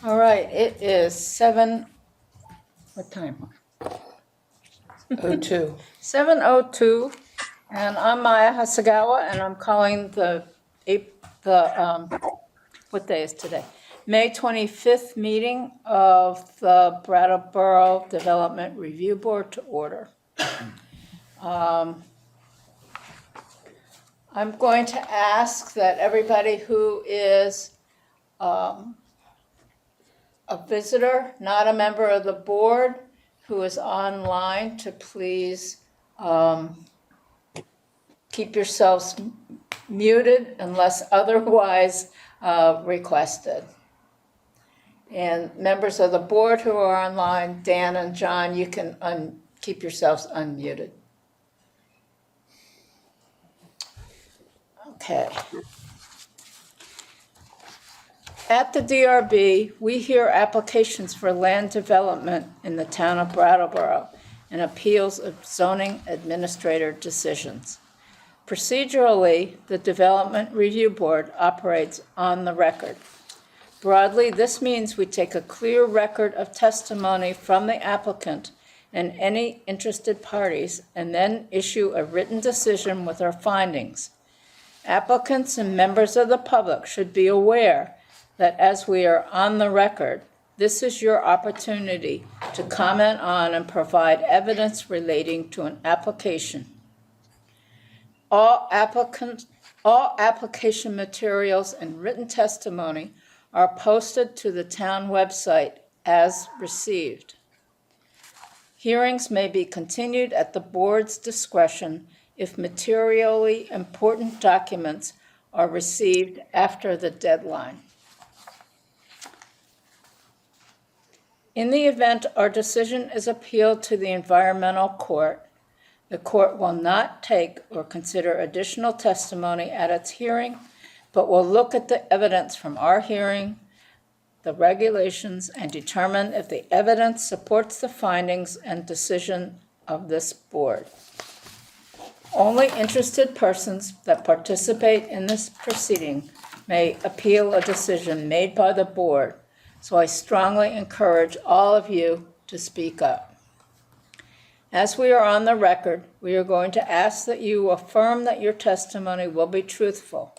All right, it is what time? 02. 7:02, and I'm Maya Hasagawa, and I'm calling what day is today? May 25th meeting of the Brattleboro Development Review Board to order. I'm going to ask that everybody who is a visitor, not a member of the board, who is online, to please keep yourselves muted unless otherwise requested. And members of the board who are online, Dan and John, you can keep yourselves unmuted. Okay. At the DRB, we hear applications for land development in the town of Brattleboro and appeals of zoning administrator decisions. Procedurally, the Development Review Board operates on the record. Broadly, this means we take a clear record of testimony from the applicant and any interested parties and then issue a written decision with our findings. Applicants and members of the public should be aware that as we are on the record, this is your opportunity to comment on and provide evidence relating to an application. All application materials and written testimony are posted to the town website as received. Hearings may be continued at the board's discretion if materially important documents are received after the deadline. In the event our decision is appealed to the environmental court, the court will not take or consider additional testimony at its hearing, but will look at the evidence from our hearing, the regulations, and determine if the evidence supports the findings and decision of this board. Only interested persons that participate in this proceeding may appeal a decision made by the board, so I strongly encourage all of you to speak up. As we are on the record, we are going to ask that you affirm that your testimony will be truthful.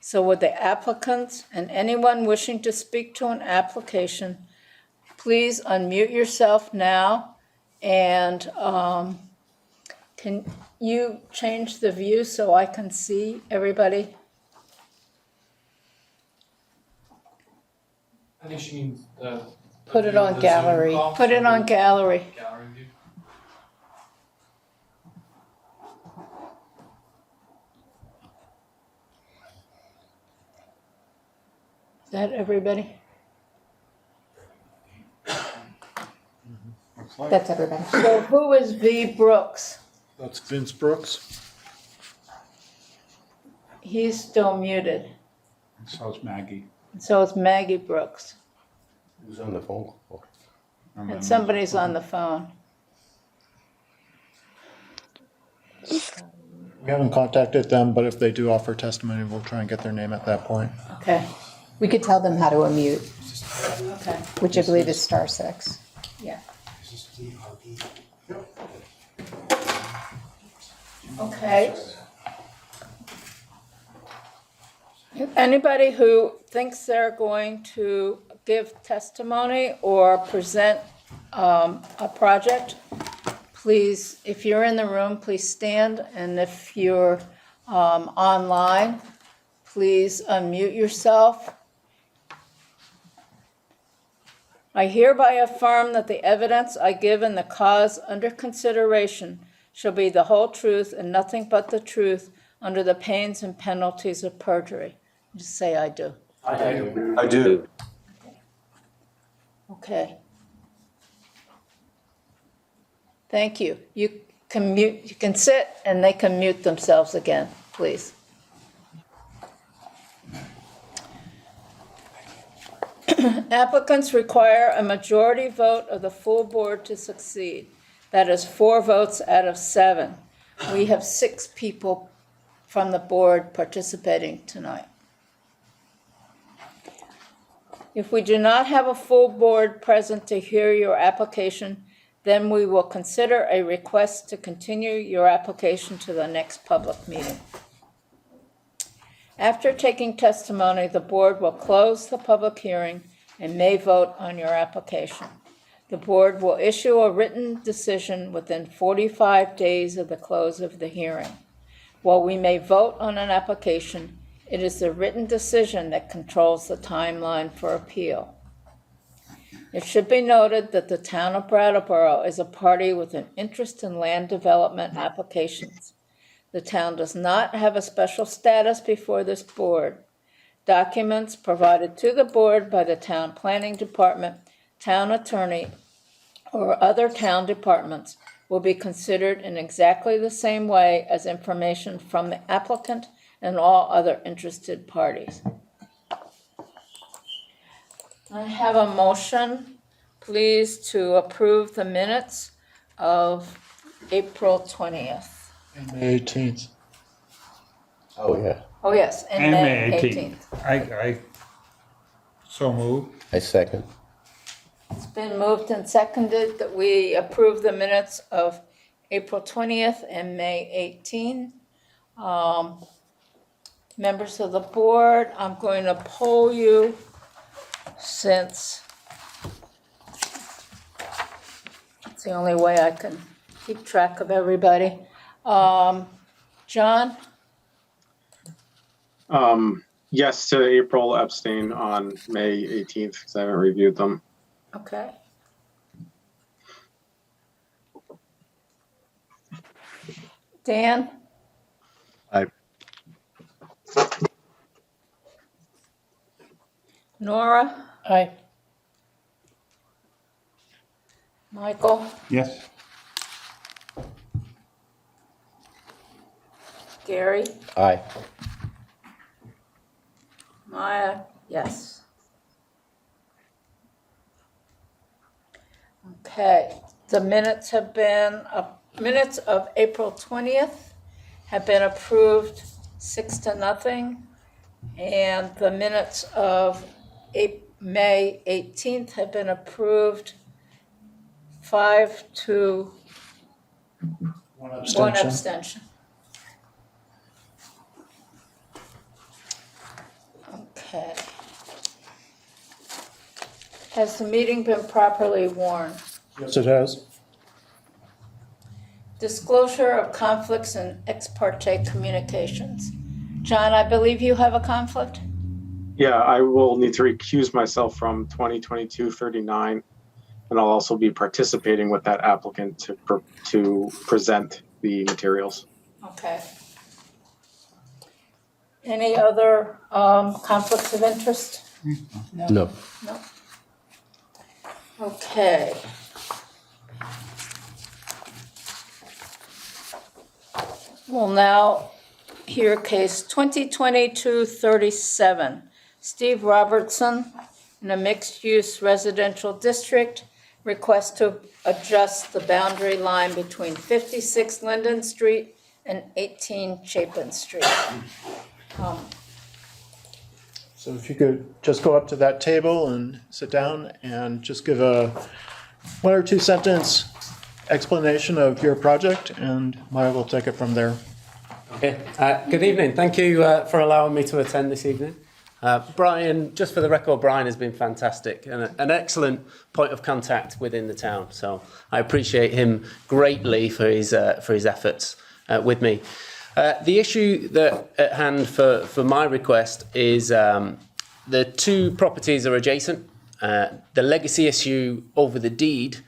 So would the applicants and anyone wishing to speak to an application, please unmute yourself now, and can you change the view so I can see everybody? I think she means Put it on gallery. Put it on gallery. Gallery view. Is that everybody? That's everybody. So who is V. Brooks? That's Vince Brooks. He's still muted. And so is Maggie. So is Maggie Brooks. Who's on the phone? And somebody's on the phone. We haven't contacted them, but if they do offer testimony, we'll try and get their name at that point. Okay, We could tell them how to unmute, okay, which I believe is *6. yeah. Okay. Anybody who thinks they're going to give testimony or present a project, please, if you're in the room, please stand. And if you're online, please unmute yourself. I hereby affirm that the evidence I give in the cause under consideration shall be the whole truth and nothing but the truth under the pains and penalties of perjury. Just say I do. I do. Okay. Thank you. You can mute, you can sit and they can mute themselves again, please. Applicants require a majority vote of the full board to succeed. That is 4 votes out of 7. We have 6 people from the board participating tonight. If we do not have a full board present to hear your application, then we will consider a request to continue your application to the next public meeting. After taking testimony, the board will close the public hearing and may vote on your application. The board will issue a written decision within 45 days of the close of the hearing. While we may vote on an application, it is the written decision that controls the timeline for appeal. It should be noted that the town of Brattleboro is a party with an interest in land development applications. The town does not have a special status before this board. Documents provided to the board by the town planning department, town attorney, or other town departments will be considered in exactly the same way as information from the applicant and all other interested parties. I have a motion, please, to approve the minutes of April 20th. And May 18th. Oh, yeah. Oh, yes, and May 18th. I so move. I second. It's been moved and seconded that we approve the minutes of April 20th and May 18. Members of the board, I'm going to poll you since it's the only way I can keep track of everybody. John? Yes to April, abstain on May 18th because I haven't reviewed them. Okay. Dan? Aye. Nora? Aye. Michael? Yes. Gary? Aye. Maya? Yes. Okay, the minutes have been, minutes of April 20th have been approved 6-0. And the minutes of May 18th have been approved 5-1 One abstention. abstention. Okay. Has the meeting been properly warned? Yes, it has. Disclosure of conflicts and ex parte communications. John, I believe you have a conflict? Yeah, I will need to recuse myself from 2022-39, and I'll also be participating with that applicant to present the materials. Okay. Any other conflicts of interest? No. No. Okay. We'll now hear case 2022-37. Steve Robertson, in a mixed-use residential district, requests to adjust the boundary line between 56 Linden Street and 18 Chapin Street. So if you could just go up to that table and sit down and just give a 1 or 2 sentence explanation of your project, and Maya will take it from there. Okay. Good evening. Thank you for allowing me to attend this evening. Brian, just for the record, Brian has been fantastic and an excellent point of contact within the town. So I appreciate him greatly for his efforts with me. The issue that at hand for my request is the 2 properties are adjacent. The legacy issue over the deed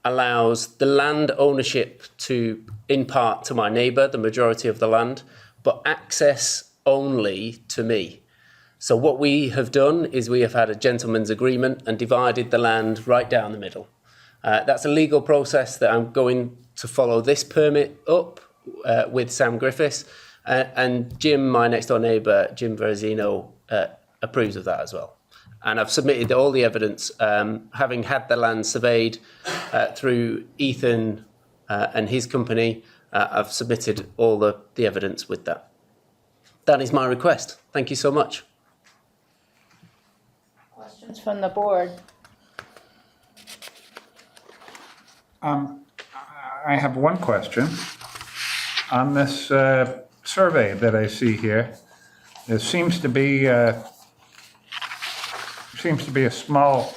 allows the land ownership to, in part, to my neighbour, the majority of the land, but access only to me. So what we have done is we have had a gentleman's agreement and divided the land right down the middle. That's a legal process that I'm going to follow this permit up with Sam Griffiths, and Jim, my next door neighbour, Jim Verzino, approves of that as well. And I've submitted all the evidence, having had the land surveyed through Ethan and his company. I've submitted all the evidence with that. That is my request. Thank you so much. Questions from the board? I have one question. On this survey that I see here, there seems to be a small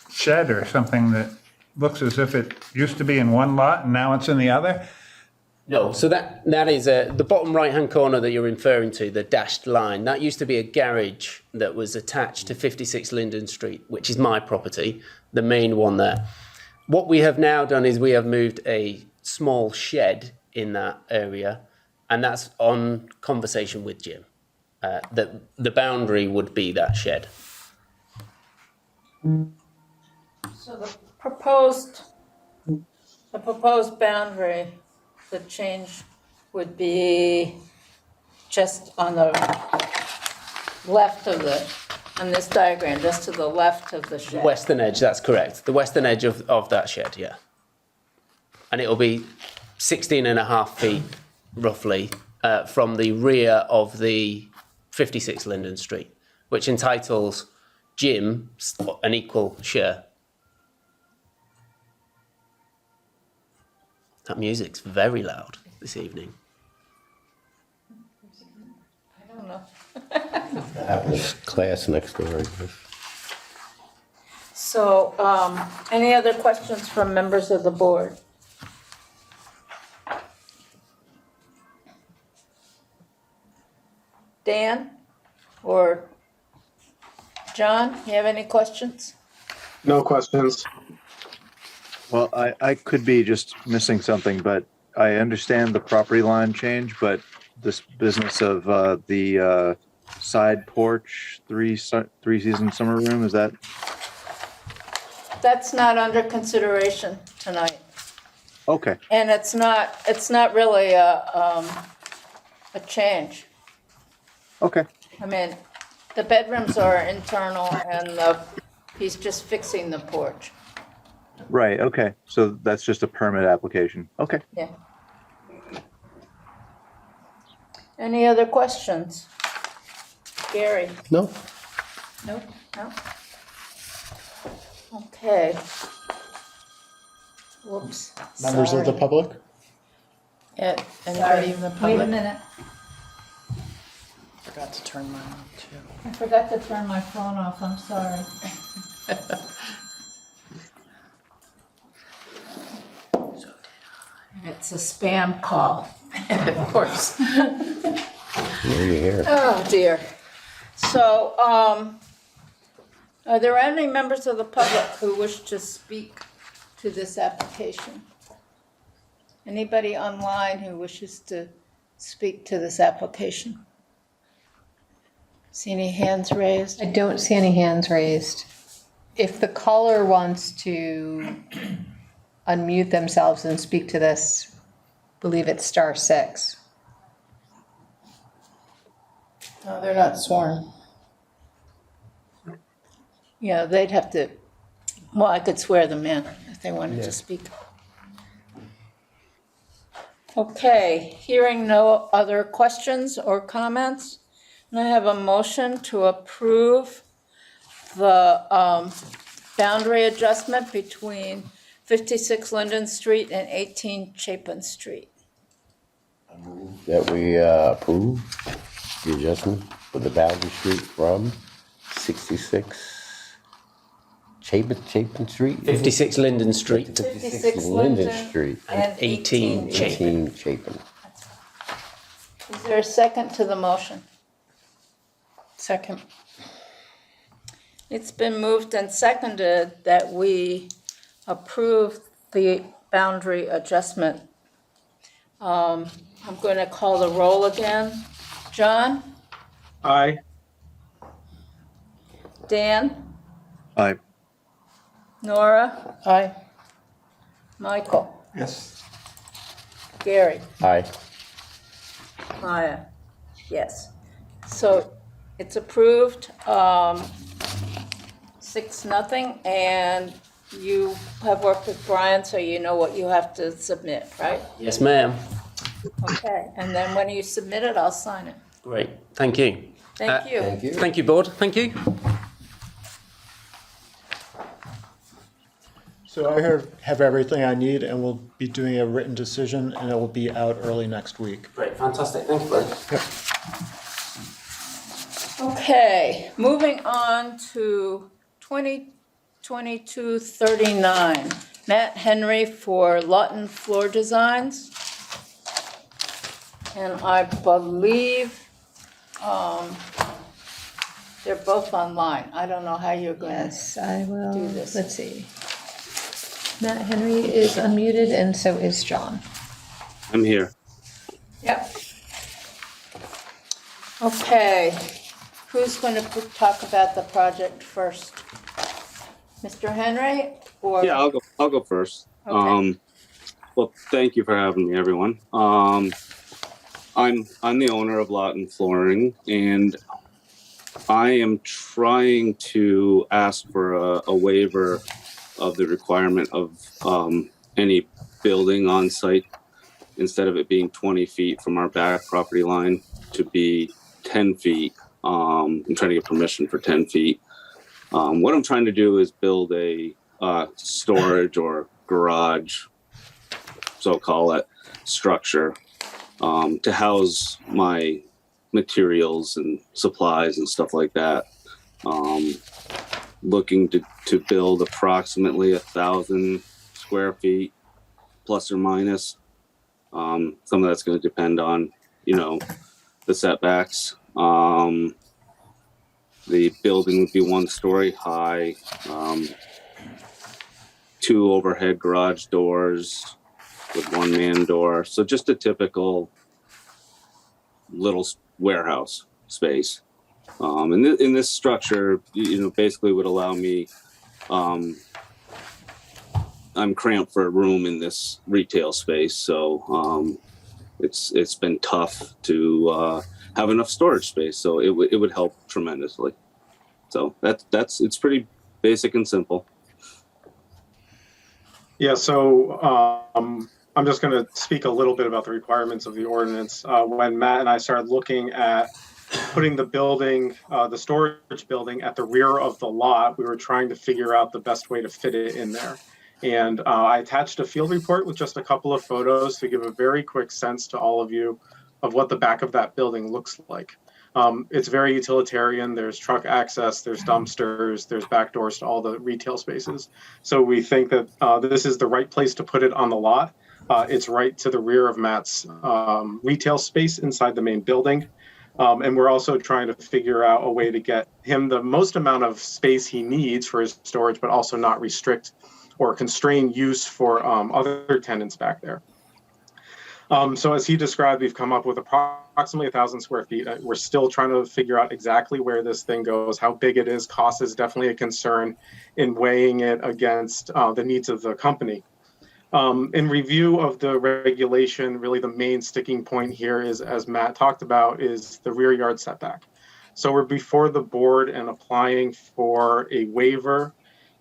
shed or something that looks as if it used to be in one lot and now it's in the other. No, so that is the bottom right-hand corner that you're referring to, the dashed line. That used to be a garage that was attached to 56 Linden Street, which is my property, the main one there. What we have now done is we have moved a small shed in that area, and that's on conversation with Jim. That the boundary would be that shed. So the proposed boundary, the change would be just on the left of on this diagram, just to the left of the shed. Western edge, that's correct. The western edge of that shed, yeah. And it'll be 16.5 feet, roughly, from the rear of the 56 Linden Street, which entitles Jim an equal share. That music's very loud this evening. I don't know. That was class next door, I guess. So, any other questions from members of the board? Dan or John, you have any questions? No questions. Well, I could be just missing something, but I understand the property line change, but this business of the side porch, three-season summer room, is that? That's not under consideration tonight. Okay, And it's not really a change. okay, I mean, the bedrooms are internal and he's just fixing the porch. right, okay. So that's just a permit application. Okay. Yeah. Any other questions? Gary? No. No? No? Okay. Whoops. Members of the Sorry. public? Anybody in the Wait a public? minute. Forgot to turn mine on too. I forgot to turn my phone off. I'm sorry. It's a spam call. Of course. Where you here? Oh, dear. So, are there any members of the public who wish to speak to this application? Anybody online who wishes to speak to this application? See any hands raised? I don't see any hands raised. If the caller wants to unmute themselves and speak to this, I believe it's *6. No, they're not sworn. Yeah, they'd have to, well, I could swear them in if they wanted to speak. Okay, hearing no other questions or comments, and I have a motion to approve the boundary adjustment between 56 Linden Street and 18 Chapin Street. That we approve the adjustment for the boundary street from 66 Chapin Street? 56 Linden Street. 56 Linden Linden Street. and 18 Chapin. 18 Chapin. Is there a second to the motion? Second. It's been moved and seconded that we approve the boundary adjustment. I'm going to call the roll again. John? Aye. Dan? Aye. Nora? Aye. Michael? Yes. Gary? Aye. Maya? Yes. So it's approved, 6-0, and you have worked with Brian, so you know what you have to submit, right? Yes, ma'am. Okay, and then when you submit it, I'll sign it. Great. Thank you. Thank you. Thank you. Thank you, board. Thank you. So I have everything I need, and we'll be doing a written decision, and it will be out early next week. Great, fantastic. Thank you, Brian. Okay, moving on to 2022-39. Matt Henry for Lawton Floor Designs. And I believe they're both online. I don't know how you're going to. Yes, I will. Do this. Let's see. Matt Henry is unmuted, and so is John. I'm here. Yep. Okay, who's going to talk about the project first? Mr. Henry or? Yeah, I'll go first. Okay. Well, thank you for having me, everyone. I'm the owner of Lawton Flooring, and I am trying to ask for a waiver of the requirement of any building on site, instead of it being 20 feet from our back property line, to be 10 feet. I'm trying to get permission for 10 feet. What I'm trying to do is build a storage or garage, so call it, structure to house my materials and supplies and stuff like that. Looking to build approximately 1,000 square feet, plus or minus. Some of that's going to depend on, the setbacks. The building would be 1 story high, 2 overhead garage doors with 1 man door. So just a typical little warehouse space. In this structure, basically would allow me, I'm cramped for room in this retail space. So it's been tough to have enough storage space. So it would help tremendously. So it's pretty basic and simple. Yeah, so I'm just going to speak a little bit about the requirements of the ordinance. When Matt and I started looking at putting the building, the storage building at the rear of the lot, we were trying to figure out the best way to fit it in there. And I attached a field report with just a couple of photos to give a very quick sense to all of you of what the back of that building looks like. It's very utilitarian. There's truck access, there's dumpsters, there's back doors to all the retail spaces. So we think that this is the right place to put it on the lot. It's right to the rear of Matt's retail space inside the main building. And we're also trying to figure out a way to get him the most amount of space he needs for his storage, but also not restrict or constrain use for other tenants back there. So as he described, we've come up with approximately 1,000 square feet. We're still trying to figure out exactly where this thing goes, how big it is. Cost is definitely a concern in weighing it against the needs of the company. In review of the regulation, really the main sticking point here is, as Matt talked about, is the rear yard setback. So we're before the board and applying for a waiver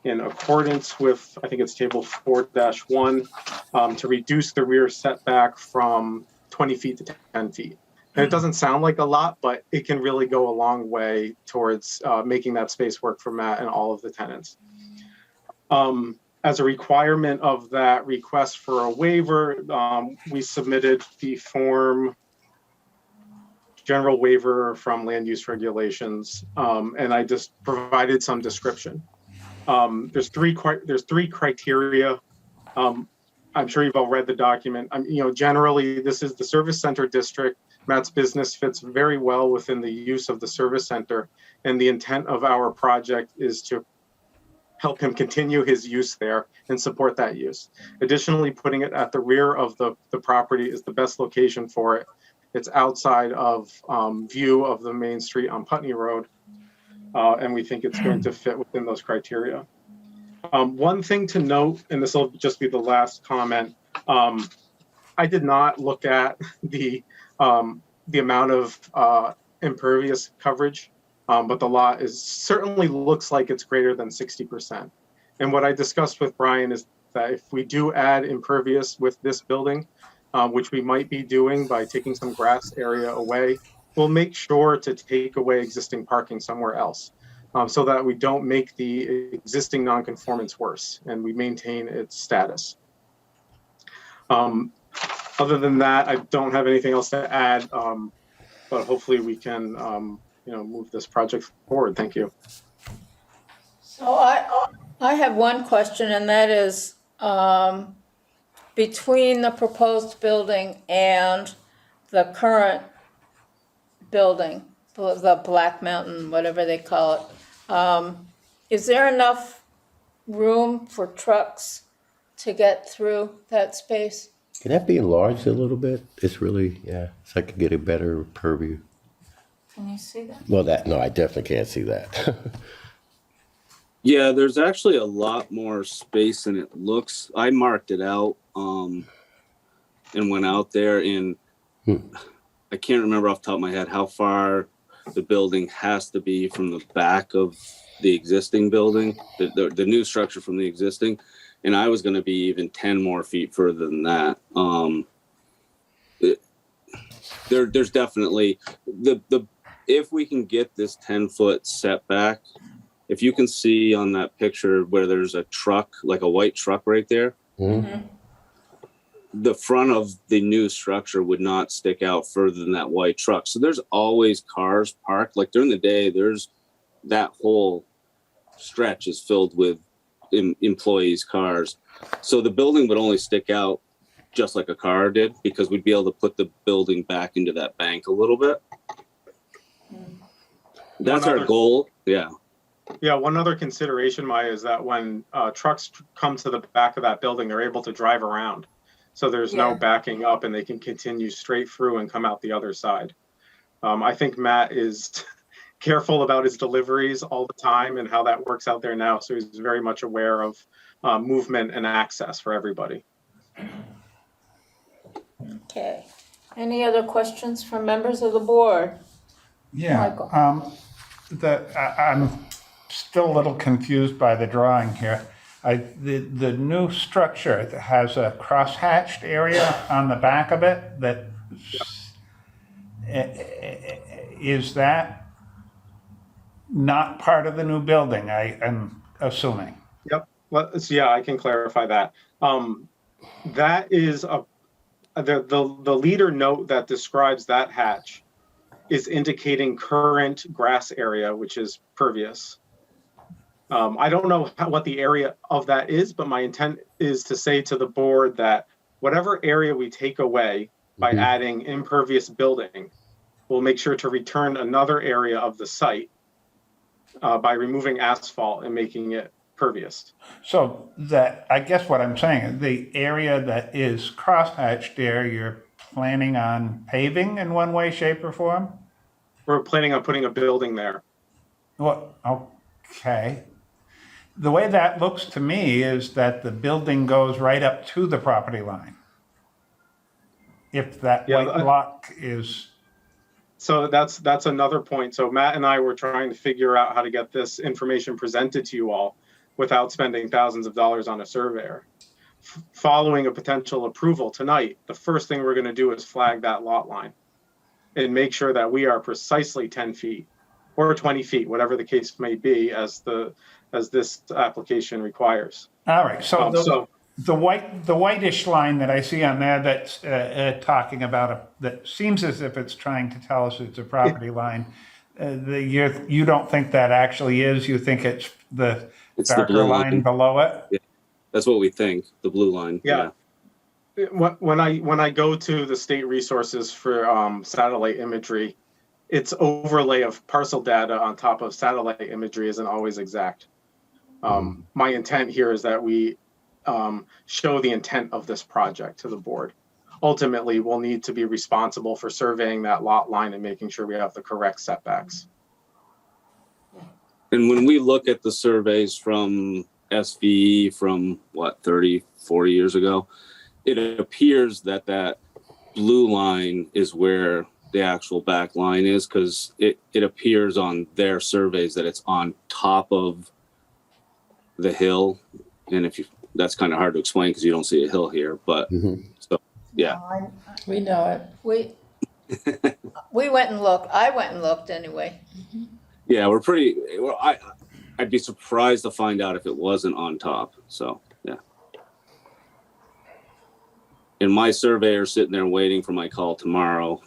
in accordance with, I think it's table 4-1, to reduce the rear setback from 20 feet to 10 feet. And it doesn't sound like a lot, but it can really go a long way towards making that space work for Matt and all of the tenants. As a requirement of that request for a waiver, we submitted the form general waiver from land use regulations, and I just provided some description. There's three criteria. I'm sure you've all read the document. Generally, this is the service center district. Matt's business fits very well within the use of the service center, and the intent of our project is to help him continue his use there and support that use. Additionally, putting it at the rear of the property is the best location for it. It's outside of view of the main street on Putney Road, and we think it's going to fit within those criteria. One thing to note, and this will just be the last comment, I did not look at the amount of impervious coverage. But the lot certainly looks like it's greater than 60%. And what I discussed with Brian is that if we do add impervious with this building, which we might be doing by taking some grass area away, we'll make sure to take away existing parking somewhere else. so that we don't make the existing nonconformance worse and we maintain its status. Other than that, I don't have anything else to add, but hopefully we can move this project forward. Thank you. So I have one question, and that is, between the proposed building and the current building, the Black Mountain, whatever they call it, is there enough room for trucks to get through that space? Can that be enlarged a little bit? It's really, yeah, so I could get a better purview. Can you see that? Well, no, I definitely can't see that. Yeah, there's actually a lot more space than it looks. I marked it out and went out there, and I can't remember off the top of my head how far the building has to be from the back of the existing building, the new structure from the existing. And I was going to be even 10 more feet further than that. There's definitely if we can get this 10-foot setback, if you can see on that picture where there's a truck, like a white truck right there, the front of the new structure would not stick out further than that white truck. So there's always cars parked. Like during the day, there's that whole stretch is filled with employees' cars. So the building would only stick out just like a car did, because we'd be able to put the building back into that bank a little bit. That's our goal. Yeah. Yeah, one other consideration, Maya, is that when trucks come to the back of that building, they're able to drive around. So there's no backing up and they can continue straight through and come out the other side. I think Matt is careful about his deliveries all the time and how that works out there now. So he's very much aware of movement and access for everybody. Okay. Any other questions from members of the board? Yeah, Michael. I'm still a little confused by the drawing here. The new structure that has a cross-hatched area on the back of it, is that not part of the new building, I am assuming? Yep. Well, yeah, I can clarify that. That is the leader note that describes that hatch is indicating current grass area, which is pervious. I don't know what the area of that is, but my intent is to say to the board that whatever area we take away by adding impervious building, we'll make sure to return another area of the site by removing asphalt and making it pervious. So I guess what I'm saying, the area that is crosshatched there, you're planning on paving in one way, shape, or form? We're planning on putting a building there. Well, okay. The way that looks to me is that the building goes right up to the property line. If that white block is... So that's another point. So Matt and I were trying to figure out how to get this information presented to you all without spending thousands of dollars on a surveyor. Following a potential approval tonight, the first thing we're going to do is flag that lot line and make sure that we are precisely 10 feet or 20 feet, whatever the case may be, as this application requires. All right, so the whitish line that I see on there that's talking about that seems as if it's trying to tell us it's a property line. You don't think that actually is? You think it's the darker line below it? Yeah, that's what we think. The blue line. Yeah. When I go to the state resources for satellite imagery, its overlay of parcel data on top of satellite imagery isn't always exact. My intent here is that we show the intent of this project to the board. Ultimately, we'll need to be responsible for surveying that lot line and making sure we have the correct setbacks. And when we look at the surveys from SVE from 30, 40 years ago, it appears that that blue line is where the actual back line is, because it appears on their surveys that it's on top of the hill. And that's kind of hard to explain because you don't see a hill here, but so yeah. We know it. We went and looked. I went and looked anyway. Yeah, we're pretty. Well, I'd be surprised to find out if it wasn't on top. So yeah. And my surveyor's sitting there waiting for my call tomorrow,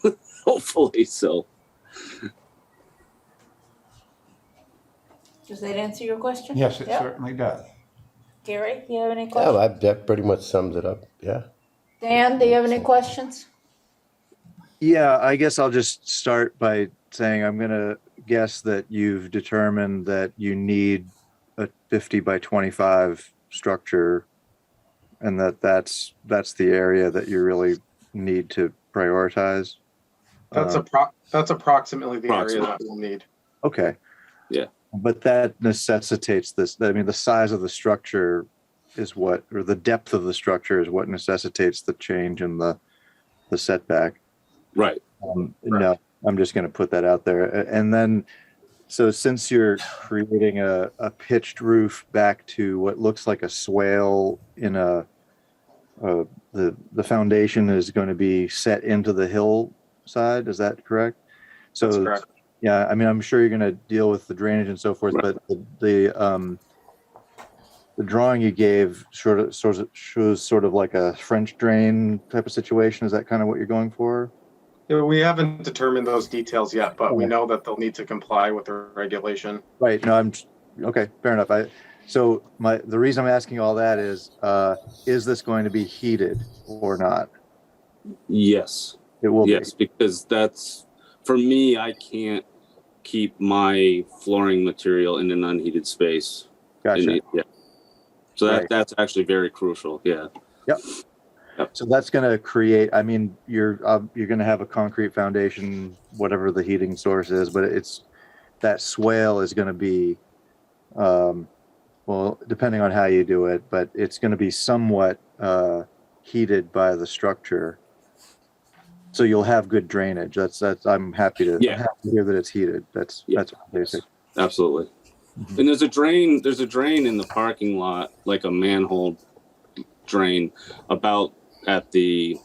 hopefully. So. Does that answer your question? Yes, it Yep. certainly does. Gary, do you have any Yeah, questions? that pretty much sums it up, yeah. Dan, do you have any questions? Yeah, I guess I'll just start by saying I'm going to guess that you've determined that you need a 50 by 25 structure and that's the area that you really need to prioritize. That's approximately the area that we'll need. Okay. Yeah. But that necessitates this. I mean, the size of the structure is what, or the depth of the structure is what necessitates the change in the setback. Right. No, I'm just going to put that out there. And then, so since you're creating a pitched roof back to what looks like a swale in the foundation is going to be set into the hillside. Is that correct? So, That's correct. yeah, I mean, I'm sure you're going to deal with the drainage and so forth, Right. but the drawing you gave sort of shows sort of like a French drain type of situation. Is that kind of what you're going for? Yeah, we haven't determined those details yet, but we know that they'll need to comply with the regulation. Right. No, okay. Fair enough. So the reason I'm asking all that is this going to be heated or not? Yes. It will Yes, because that's, for me, I can't keep my flooring material in an unheated space. be. Gotcha. Yeah. So Right. that's actually very crucial. Yeah. Yep. So that's going to create, I mean, you're going to have a concrete foundation, whatever the heating source is, but that swale is going to be, well, depending on how you do it, but it's going to be somewhat heated by the structure. So you'll have good drainage. I'm happy to hear that it's heated. That's basic. Absolutely. Mm-hmm. And there's a drain in the parking lot, like a manhole drain, about at the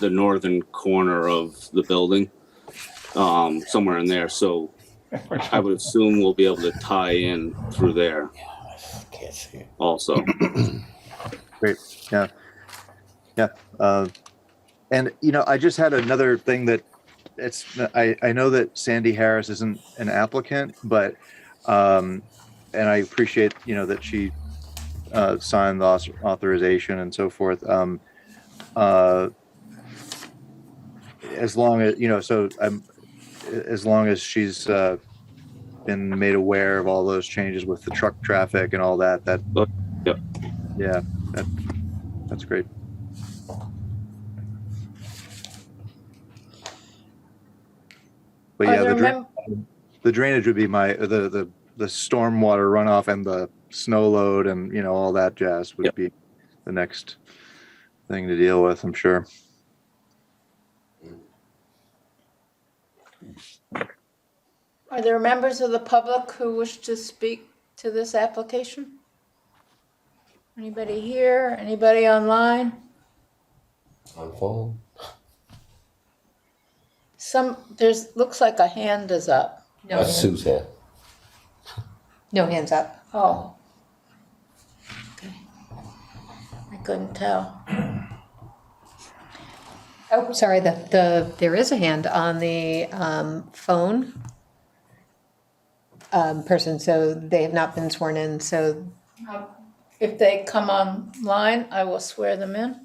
northern corner of the building, somewhere in there. So I would assume we'll be able to tie in through there Can't see it. also. Great. Yeah. Yeah. And I just had another thing that I know that Sandy Harris isn't an applicant, but and I appreciate that she signed the authorization and so forth. As long as so as long as she's been made aware of all those changes with the truck traffic and all that. Yep. Yeah, that's great. But yeah, the drainage would be the stormwater runoff and the snow load and all that jazz would be the next thing to deal with, I'm sure. Are there members of the public who wish to speak to this application? Anybody here? Anybody online? On phone? Looks like a hand is up. No, That's Suzanne. no hands up. Oh. Okay. I couldn't tell. Oh, sorry, there is a hand on the phone person, so they have not been sworn in, so, If they come online, I will swear them in.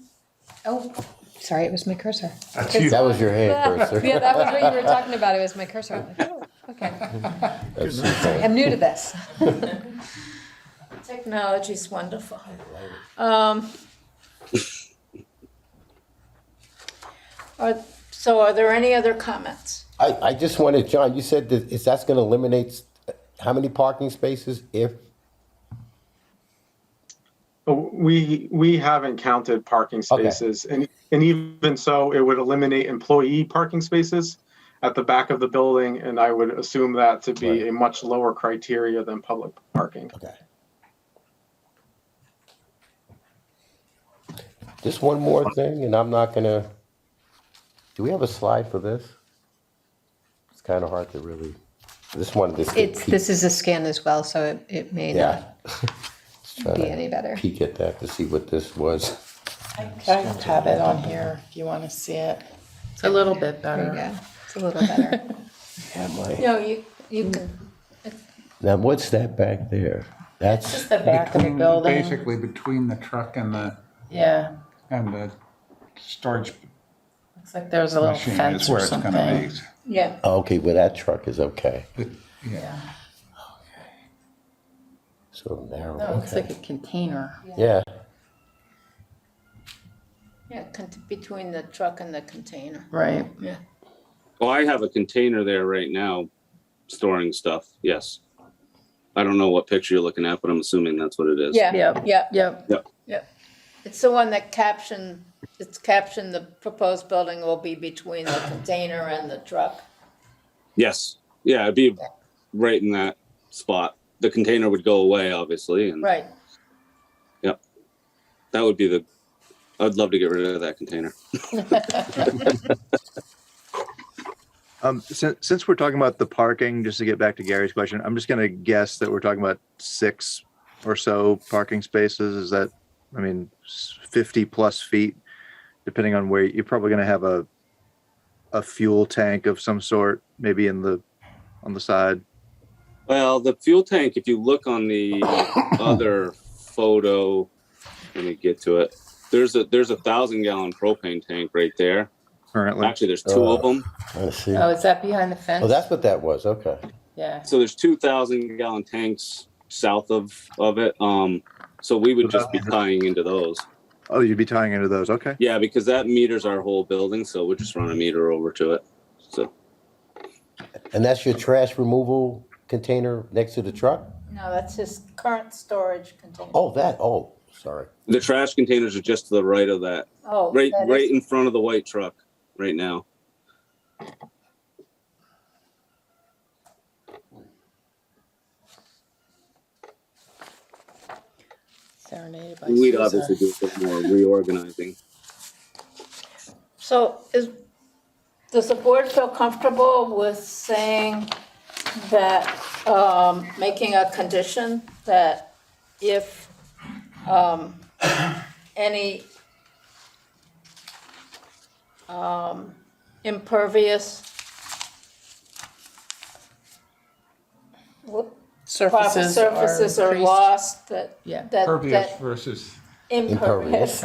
oh, sorry, it was my cursor. That's you. That was your hand cursor. Yeah, that was what you were talking about, it was my cursor. I'm like, oh, okay. That's Suzanne. I'm new to this. Technology's wonderful. Are there any other comments? I just wanted, John, you said that's going to eliminate how many parking spaces if? We haven't counted parking spaces, and even so, it would eliminate employee parking spaces at the back of the building, and I would assume that to be a much lower criteria than public parking. Okay. Just one more thing, and I'm not gonna, do we have a slide for this? It's kind of hard to really This one, This is a scan as well, so it may yeah. not be any better. Peek at that to see what this was. I have it on here if you want to see it. It's a little bit There you better. go. It's a little better. Yeah, my, No, you can, now what's that back there? That's, Just the back of the building. Basically between the truck and the storage Looks like there's a little machine is fence where or it's gonna something. be. yeah. okay, well, that truck is okay. Yeah. So narrow, No, it looks okay. like a container. Yeah, Yeah, between the truck and the container. Right. Yeah. Well, I have a container there right now storing stuff. Yes. I don't know what picture you're looking at, but I'm assuming that's what it is. Yeah, Yep. yeah, Yep. yeah. It's the one that captioned the proposed building will be between the container and the truck. Yes. Yeah, it'd be right in that spot. The container would go away, obviously, and Right. that would be I'd love to get rid of that container. Since we're talking about the parking, just to get back to Gary's question, I'm just going to guess that we're talking about 6 or so parking spaces. Is that, 50 plus feet, depending on where you're probably going to have a fuel tank of some sort, maybe on the side. Well, the fuel tank, if you look on the other photo, let me get to it. There's a 1,000-gallon propane tank right there. Currently, Actually, there's 2 of them. I see. Oh, is that behind the fence? Oh, that's what that was, okay. Yeah. So there's 2,000-gallon tanks south of it. So we would just be tying into those. oh, you'd be tying into those. Okay. Yeah, because that meters our whole building, so we'll just run a meter over to it. So And that's your trash removal container next to the truck? No, that's his current storage container. Oh, sorry. the trash containers are just to the right of that, Oh, right that is- in front of the white truck right now. Serenaded by We'd Susan. obviously do a bit more reorganizing. So does the board feel comfortable with saying that, making a condition that if, any, impervious proper surfaces are increased? lost, that, Yeah. Pervious versus, impervious.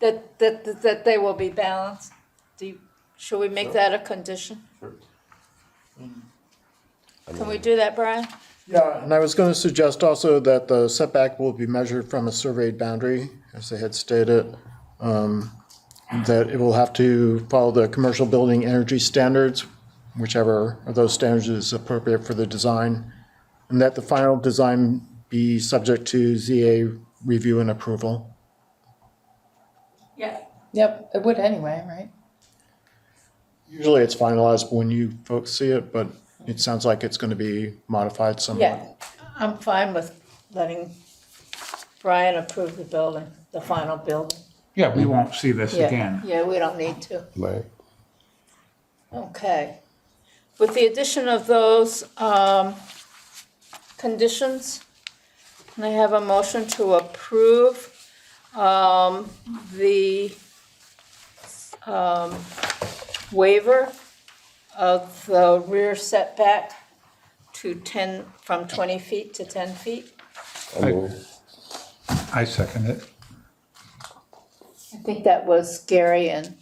That they will be balanced. Should we make that a condition? Can we do that, Brian? Yeah, and I was going to suggest also that the setback will be measured from a surveyed boundary, as they had stated. That it will have to follow the commercial building energy standards, whichever of those standards is appropriate for the design. And that the final design be subject to ZA review and approval. Yeah. Yep, it would anyway, right? Usually it's finalized when you folks see it, but it sounds like it's going to be modified somewhat. Yeah, I'm fine with letting Brian approve the building, the final building. yeah, we won't see this Yeah, again. yeah, we don't need to. Right. Okay. With the addition of those conditions, can I have a motion to approve the waiver of the rear setback from 20 feet to 10 feet? I move. I second it. I think that was Gary and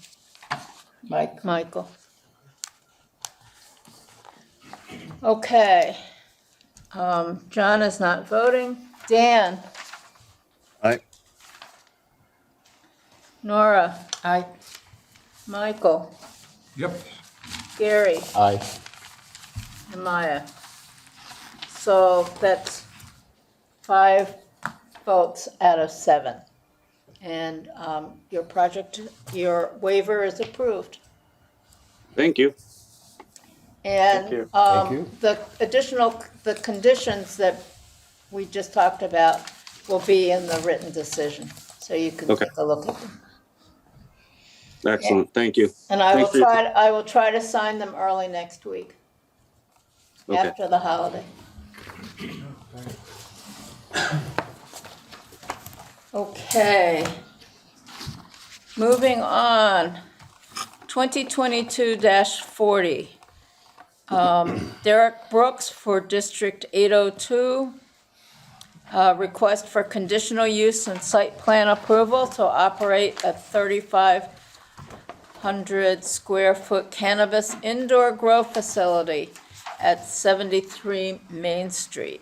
Mike? Michael. Okay. John is not voting. Dan? Aye. Nora? Aye. Michael? Yep. Gary? Aye. And Maya? So that's 5 votes out of 7. And your waiver is approved. Thank you. And Thank you. Thank you. the conditions that we just talked about will be in the written decision, so you can Okay. take a look at them. Excellent. Thank you. And I will Thanks for your- I will try to sign them early next week, Okay. after the holiday. Okay. Moving on, 2022-40. Derrick Brooks for District 802. Request for conditional use and site plan approval to operate a 3,500 square foot cannabis indoor grow facility at 73 Main Street.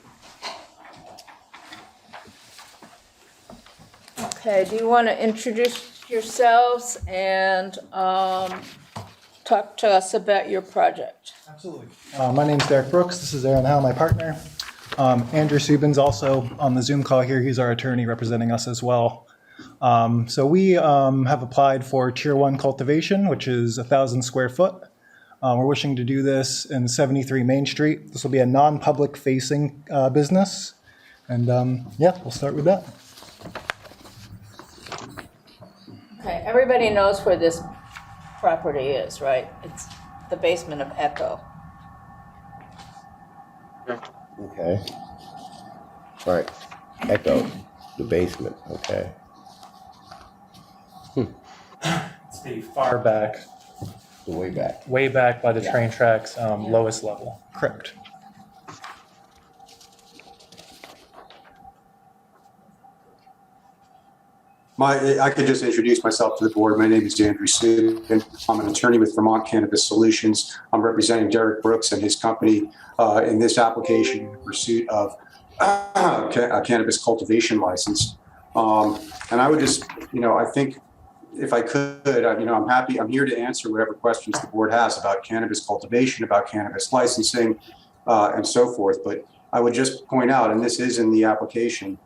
Okay, do you want to introduce yourselves and talk to us about your project? Absolutely. My name's Derrick Brooks. This is Aaron Howe, my partner. Andrew Subin's also on the Zoom call here. He's our attorney representing us as well. So we have applied for Tier 1 cultivation, which is 1,000 square foot. We're wishing to do this in 73 Main Street. This will be a non-public facing business. And yeah, we'll start with that. Okay, everybody knows where this property is, right? It's the basement of Echo. Okay. All right. Echo, the basement, okay. It's the far back, The way back. way back by the train tracks, lowest level. Correct. I could just introduce myself to the board. My name is Andrew Subin. I'm an attorney with Vermont Cannabis Solutions. I'm representing Derrick Brooks and his company in this application in pursuit of a cannabis cultivation license. And I would just, I think if I could, I'm happy. I'm here to answer whatever questions the board has about cannabis cultivation, about cannabis licensing, and so forth. But I would just point out, and this is in the application,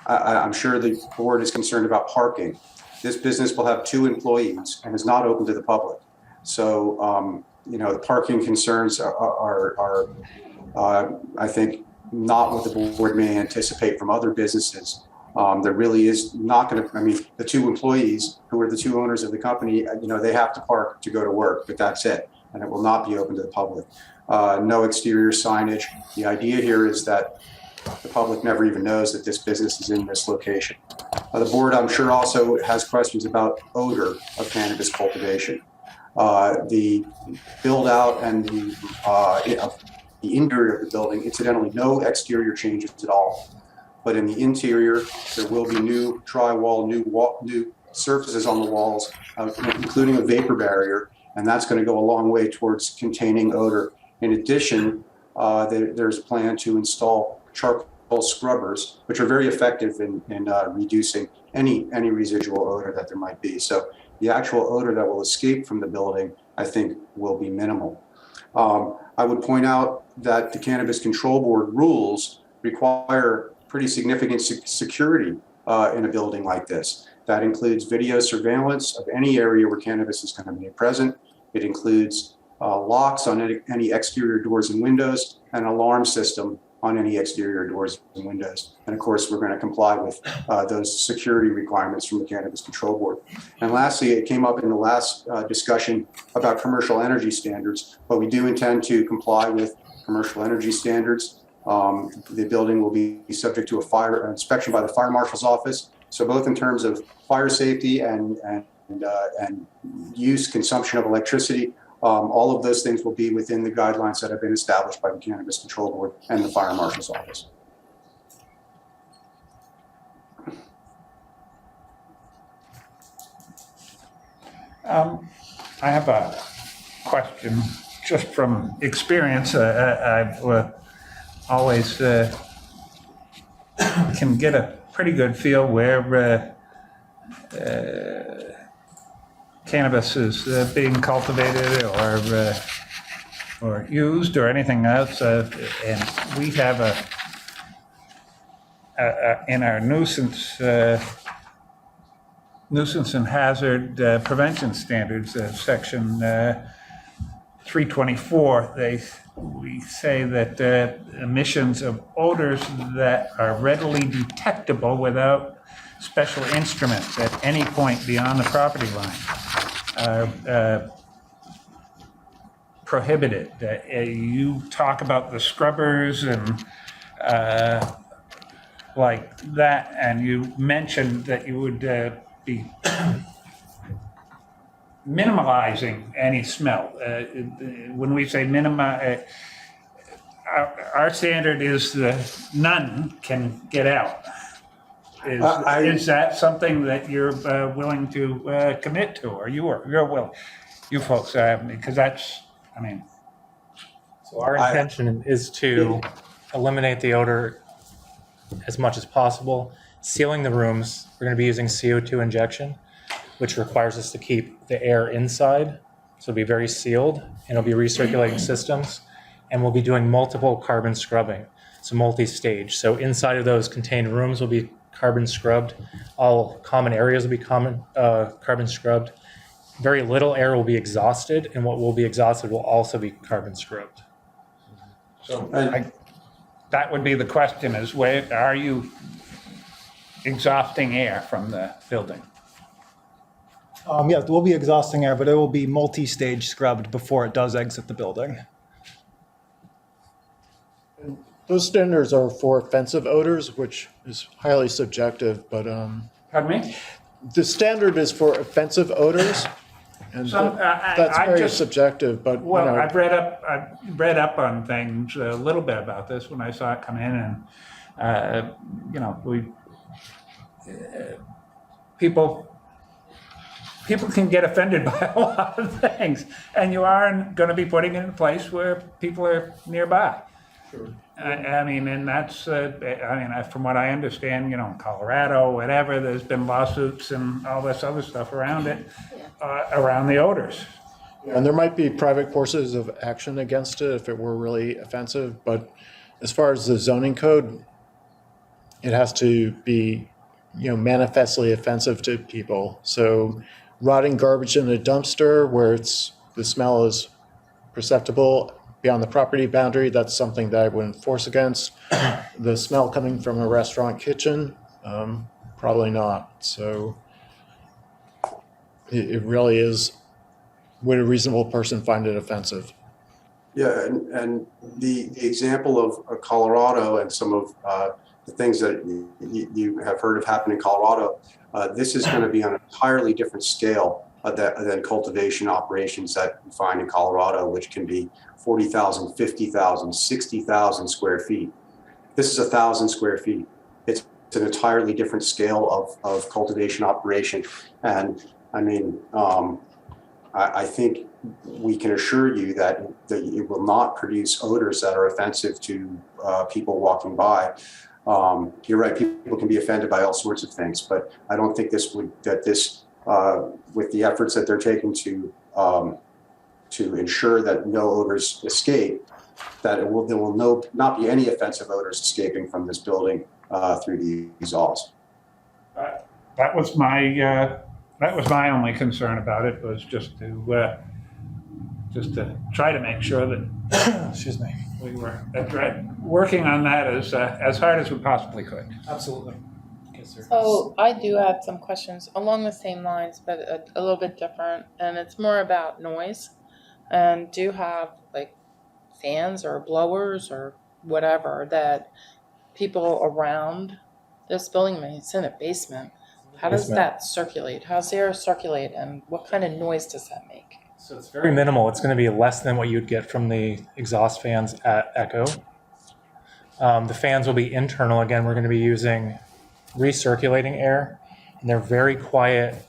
I'm sure the board is concerned about parking. This business will have 2 employees and is not open to the public. So, the parking concerns are I think, not what the board may anticipate from other businesses. There really is not going to, the 2 employees who are the 2 owners of the company, they have to park to go to work, but that's it. And it will not be open to the public. No exterior signage. The idea here is that the public never even knows that this business is in this location. The board, I'm sure, also has questions about odor of cannabis cultivation. The build out and the interior of the building, incidentally, no exterior changes at all. But in the interior, there will be new drywall, new surfaces on the walls, including a vapor barrier, and that's going to go a long way towards containing odor. In addition, there's a plan to install charcoal scrubbers, which are very effective in reducing any residual odor that there might be. So the actual odor that will escape from the building, I think, will be minimal. I would point out that the Cannabis Control Board rules require pretty significant security in a building like this. That includes video surveillance of any area where cannabis is going to be present. It includes locks on any exterior doors and windows, and an alarm system on any exterior doors and windows. And of course, we're going to comply with those security requirements from the Cannabis Control Board. And lastly, it came up in the last discussion about commercial energy standards, but we do intend to comply with commercial energy standards. The building will be subject to a fire inspection by the Fire Marshal's Office. So both in terms of fire safety and use, consumption of electricity, all of those things will be within the guidelines that have been established by the Cannabis Control Board and the Fire Marshal's Office. I have a question just from experience. I've always can get a pretty good feel where cannabis is being cultivated or used or anything else. And we have in our nuisance and hazard prevention standards, section 324, we say that emissions of odors that are readily detectable without special instruments at any point beyond the property line are prohibited. You talk about the scrubbers and like that, and you mentioned that you would be minimalizing any smell. When we say minimize, our standard is none can get out. Is that something that you're willing to commit to, or you're willing, you folks, because that's, I mean. So our intention is to eliminate the odor as much as possible. Sealing the rooms, we're going to be using CO2 injection, which requires us to keep the air inside. So it'll be very sealed, and it'll be recirculating systems. And we'll be doing multiple carbon scrubbing, so multi-stage. So inside of those contained rooms will be carbon scrubbed. All common areas will be carbon scrubbed. Very little air will be exhausted, and what will be exhausted will also be carbon scrubbed. So that would be the question, is where are you exhausting air from the building? Yeah, we'll be exhausting air, but it will be multi-stage scrubbed before it does exit the building. Those standards are for offensive odors, which is highly subjective, but Pardon me? the standard is for offensive odors, and that's very subjective, but Well, you know, I've read up on things a little bit about this when I saw it come in, and people can get offended by a lot of things, and you aren't going to be putting it in a place where people are nearby. Sure. I mean, and that's, from what I understand, in Colorado, whatever, there's been lawsuits and all this other stuff around it, around the odors. and there might be private courses of action against it if it were really offensive, but as far as the zoning code, it has to be, manifestly offensive to people. So rotting garbage in a dumpster where the smell is perceptible beyond the property boundary, that's something that I would enforce against. The smell coming from a restaurant kitchen, probably not. So it really is, would a reasonable person find it offensive? Yeah, and the example of Colorado and some of the things that you have heard of happen in Colorado, this is going to be on an entirely different scale than cultivation operations that we find in Colorado, which can be 40,000, 50,000, 60,000 square feet. This is 1,000 square feet. It's an entirely different scale of cultivation operation. And I mean, I think we can assure you that it will not produce odors that are offensive to people walking by. You're right, people can be offended by all sorts of things, but I don't think with the efforts that they're taking to ensure that no odors escape, that there will not be any offensive odors escaping from this building through the exhaust. That was my only concern about it, was just to try to make sure that Excuse me. we were working on that as hard as we possibly could. Absolutely. Yes, sir. So I do have some questions along the same lines, but a little bit different, and it's more about noise. And do you have like fans or blowers or whatever that people around this building, I mean, it's in a basement. How does that circulate? How does the air circulate, and what kind of noise does that make? So it's very minimal. It's going to be less than what you'd get from the exhaust fans at Echo. The fans will be internal. Again, we're going to be using recirculating air, and they're very quiet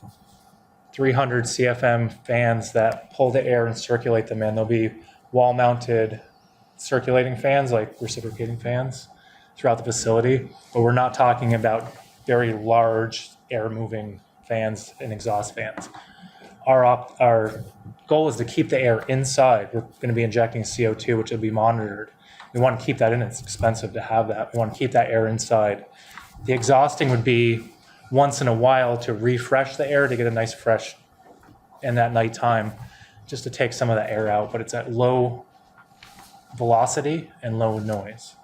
300 CFM fans that pull the air and circulate them in. They'll be wall-mounted circulating fans, like reciprocating fans, throughout the facility, but we're not talking about very large air-moving fans and exhaust fans. Our goal is to keep the air inside. We're going to be injecting CO2, which will be monitored. We want to keep that in. It's expensive to have that. We want to keep that air inside. The exhausting would be once in a while to refresh the air, to get a nice fresh in that nighttime, just to take some of the air out, but it's at low velocity and low noise.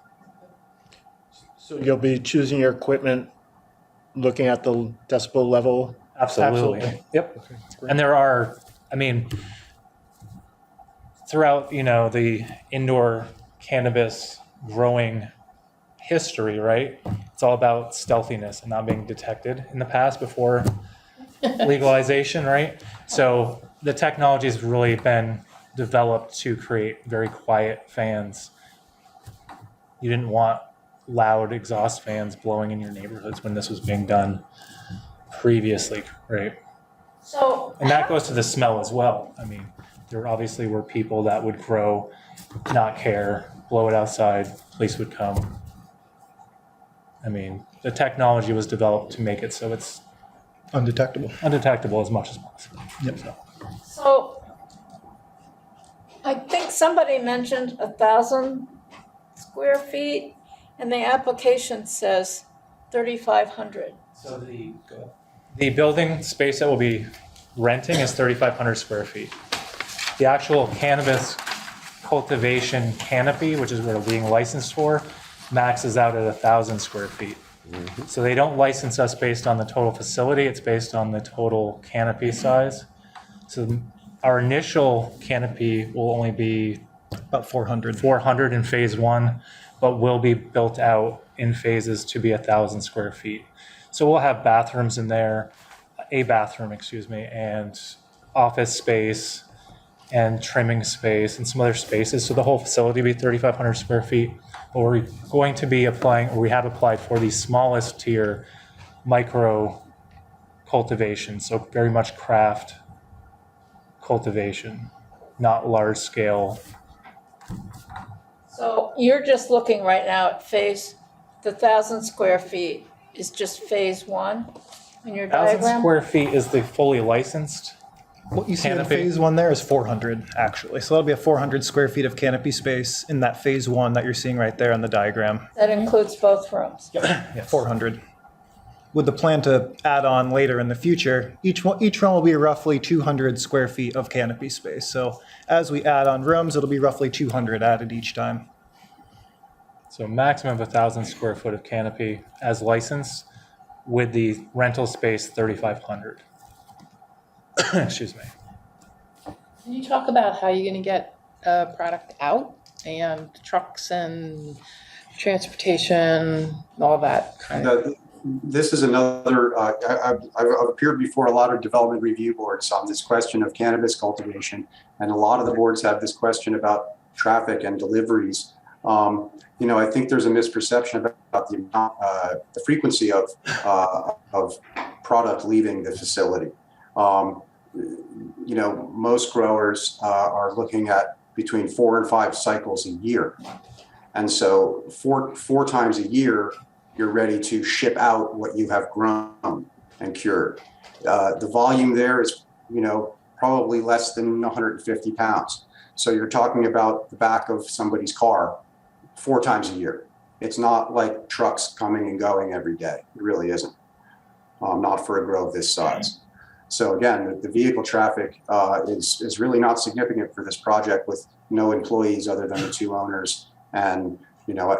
So you'll be choosing your equipment looking at the decibel level? Absolutely. Yep. And there are, I mean, throughout, the indoor cannabis growing history, right? It's all about stealthiness and not being detected in the past before legalization, right? So the technology has really been developed to create very quiet fans. You didn't want loud exhaust fans blowing in your neighborhoods when this was being done previously, right? So, And that goes to the smell as well. I mean, there obviously were people that would grow, not care, blow it outside, police would come. I mean, the technology was developed to make it so it's Undetectable. undetectable as much as possible. Yep. so I think somebody mentioned 1,000 square feet, and the application says 3,500. So the building space that we'll be renting is 3,500 square feet. The actual cannabis cultivation canopy, which is what we're being licensed for, maxes out at 1,000 square feet. So they don't license us based on the total facility, it's based on the total canopy size. So our initial canopy will only be About 400. 400 in phase one, but will be built out in phases to be 1,000 square feet. So we'll have bathrooms in there, a bathroom, and office space and trimming space and some other spaces. So the whole facility will be 3,500 square feet. But we're going to be applying, or we have applied for the smallest tier micro cultivation. So very much craft cultivation, not large scale. So you're just looking right now at the 1,000 square feet is just phase one in your 1,000 diagram? square feet is the fully licensed. What you see in Canopy. phase one there is 400, actually. So that'll be a 400 square feet of canopy space in that phase one that you're seeing right there on the diagram. That includes both rooms? Yeah, 400. With the plan to add on later in the future, each one will be roughly 200 square feet of canopy space. So as we add on rooms, it'll be roughly 200 added each time. So maximum of 1,000 square foot of canopy as licensed, with the rental space 3,500. Excuse me. Can you talk about how you're going to get product out and trucks and transportation, all that kind of? This is another, I've appeared before a lot of development review boards on this question of cannabis cultivation, and a lot of the boards have this question about traffic and deliveries. I think there's a misperception about the frequency of product leaving the facility. Most growers are looking at between 4 and 5 cycles a year. And so four times a year, you're ready to ship out what you have grown and cured. The volume there is, probably less than 150 pounds. So you're talking about the back of somebody's car 4 times a year. It's not like trucks coming and going every day. It really isn't. Not for a grow of this size. So again, the vehicle traffic is really not significant for this project, with no employees other than the 2 owners. And,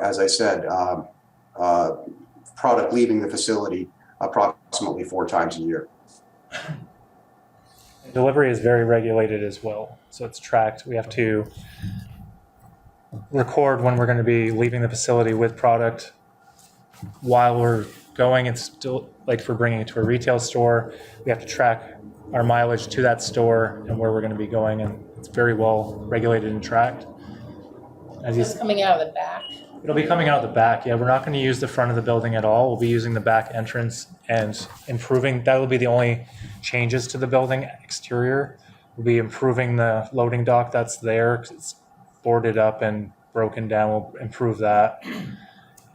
as I said, product leaving the facility approximately 4 times a year. Delivery is very regulated as well. So it's tracked. We have to record when we're going to be leaving the facility with product. While we're going, it's still like if we're bringing it to a retail store, we have to track our mileage to that store and where we're going to be going. And it's very well regulated and tracked. It's coming out of the back. It'll be coming out the back. Yeah, we're not going to use the front of the building at all. We'll be using the back entrance and improving. That will be the only changes to the building exterior. We'll be improving the loading dock that's there. It's boarded up and broken down. We'll improve that.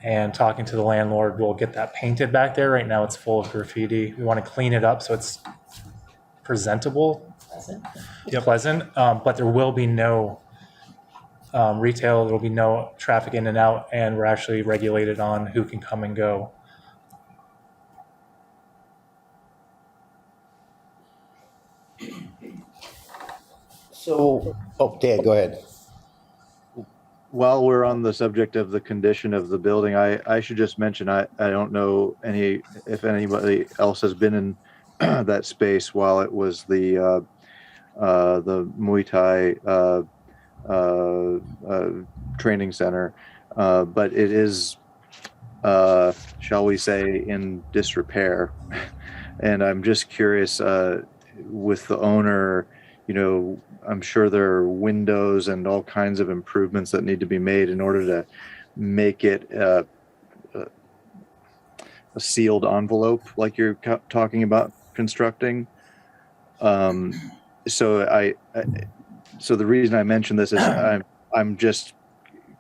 And talking to the landlord, we'll get that painted back there. Right now it's full of graffiti. We want to clean it up so it's presentable, pleasant. But there will be no retail, there will be no traffic in and out, and we're actually regulated on who can come and go. So, Dan, go ahead. while we're on the subject of the condition of the building, I should just mention, I don't know if anybody else has been in that space while it was the Muay Thai training center, but it is, shall we say, in disrepair. And I'm just curious, with the owner, I'm sure there are windows and all kinds of improvements that need to be made in order to make it a sealed envelope like you're talking about constructing. So so the reason I mention this is I'm just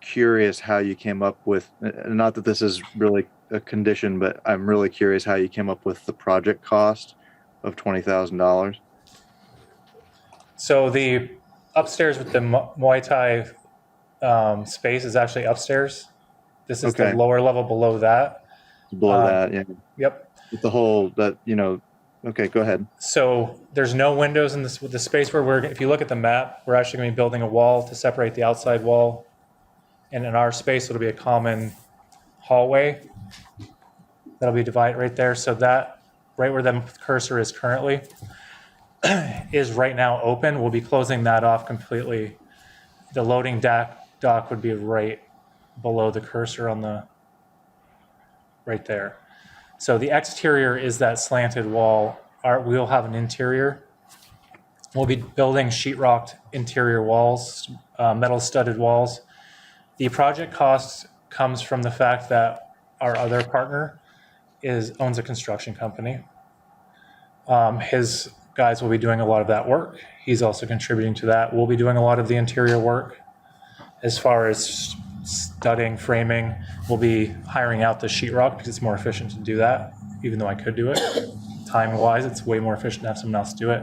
curious how you came up with, not that this is really a condition, but I'm really curious how you came up with the project cost of $20,000. So the upstairs with the Muay Thai space is actually upstairs. This is the lower level below that. Below that, yeah. Yep. With the whole that, okay, go ahead. So there's no windows in this, with the space where if you look at the map, we're actually going to be building a wall to separate the outside wall. And in our space, it'll be a common hallway that'll be divided right there. So that right where the cursor is currently is right now open. We'll be closing that off completely. The loading dock would be right below the cursor on the right there. So the exterior is that slanted wall. We'll have an interior. We'll be building sheetrocked interior walls, metal studded walls. The project cost comes from the fact that our other partner owns a construction company. His guys will be doing a lot of that work. He's also contributing to that. We'll be doing a lot of the interior work. As far as studding, framing, we'll be hiring out the sheetrock because it's more efficient to do that, even though I could do it. Time-wise, it's way more efficient to have someone else do it.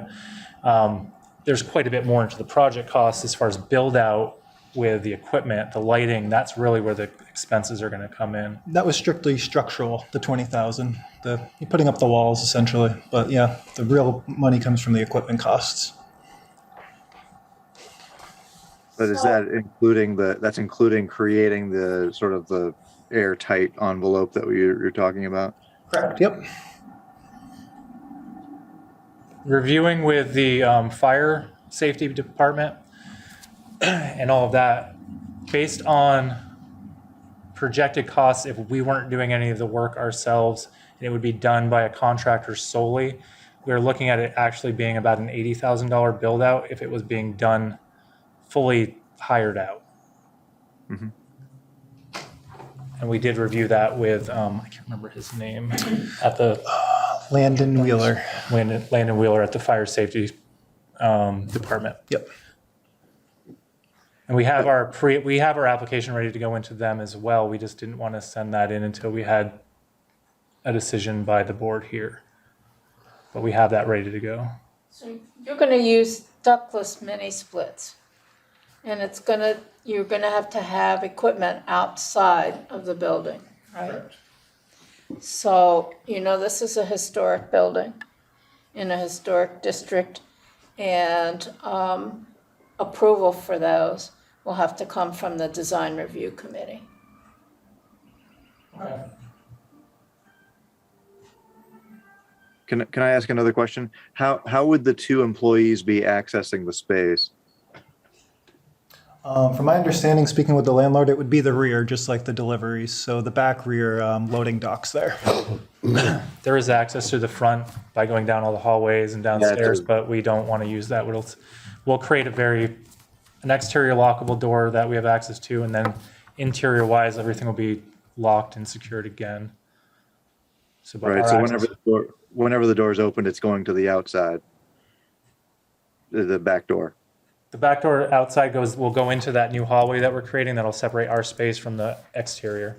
There's quite a bit more into the project costs as far as build out with the equipment, the lighting. That's really where the expenses are going to come in. That was strictly structural, the 20,000. You're putting up the walls essentially, but yeah, the real money comes from the equipment costs. But is that including creating the sort of the airtight envelope that you're talking about? Correct. Yep. Reviewing with the fire safety department and all of that, based on projected costs, if we weren't doing any of the work ourselves and it would be done by a contractor solely, we're looking at it actually being about an $80,000 build out if it was being done fully hired out. Mm-hmm. And we did review that with, I can't remember his name, at the Landon Wheeler. Landon Wheeler at the fire safety department. Yep. And we have our application ready to go into them as well. We just didn't want to send that in until we had a decision by the board here. But we have that ready to go. So you're going to use ductless mini splits, and you're going to have equipment outside of the building, right? Correct. So, this is a historic building in a historic district, and approval for those will have to come from the design review committee. Okay. Can I ask another question? How would the two employees be accessing the space? From my understanding, speaking with the landlord, it would be the rear, just like the deliveries. So the back rear loading docks there. There is access to the front by going down all the hallways and downstairs, but we don't want to use that. We'll create an exterior lockable door that we have access to, and then interior wise, everything will be locked and secured again. So, right. So whenever the door is opened, it's going to the outside, the back door. The back door outside will go into that new hallway that we're creating that'll separate our space from the exterior.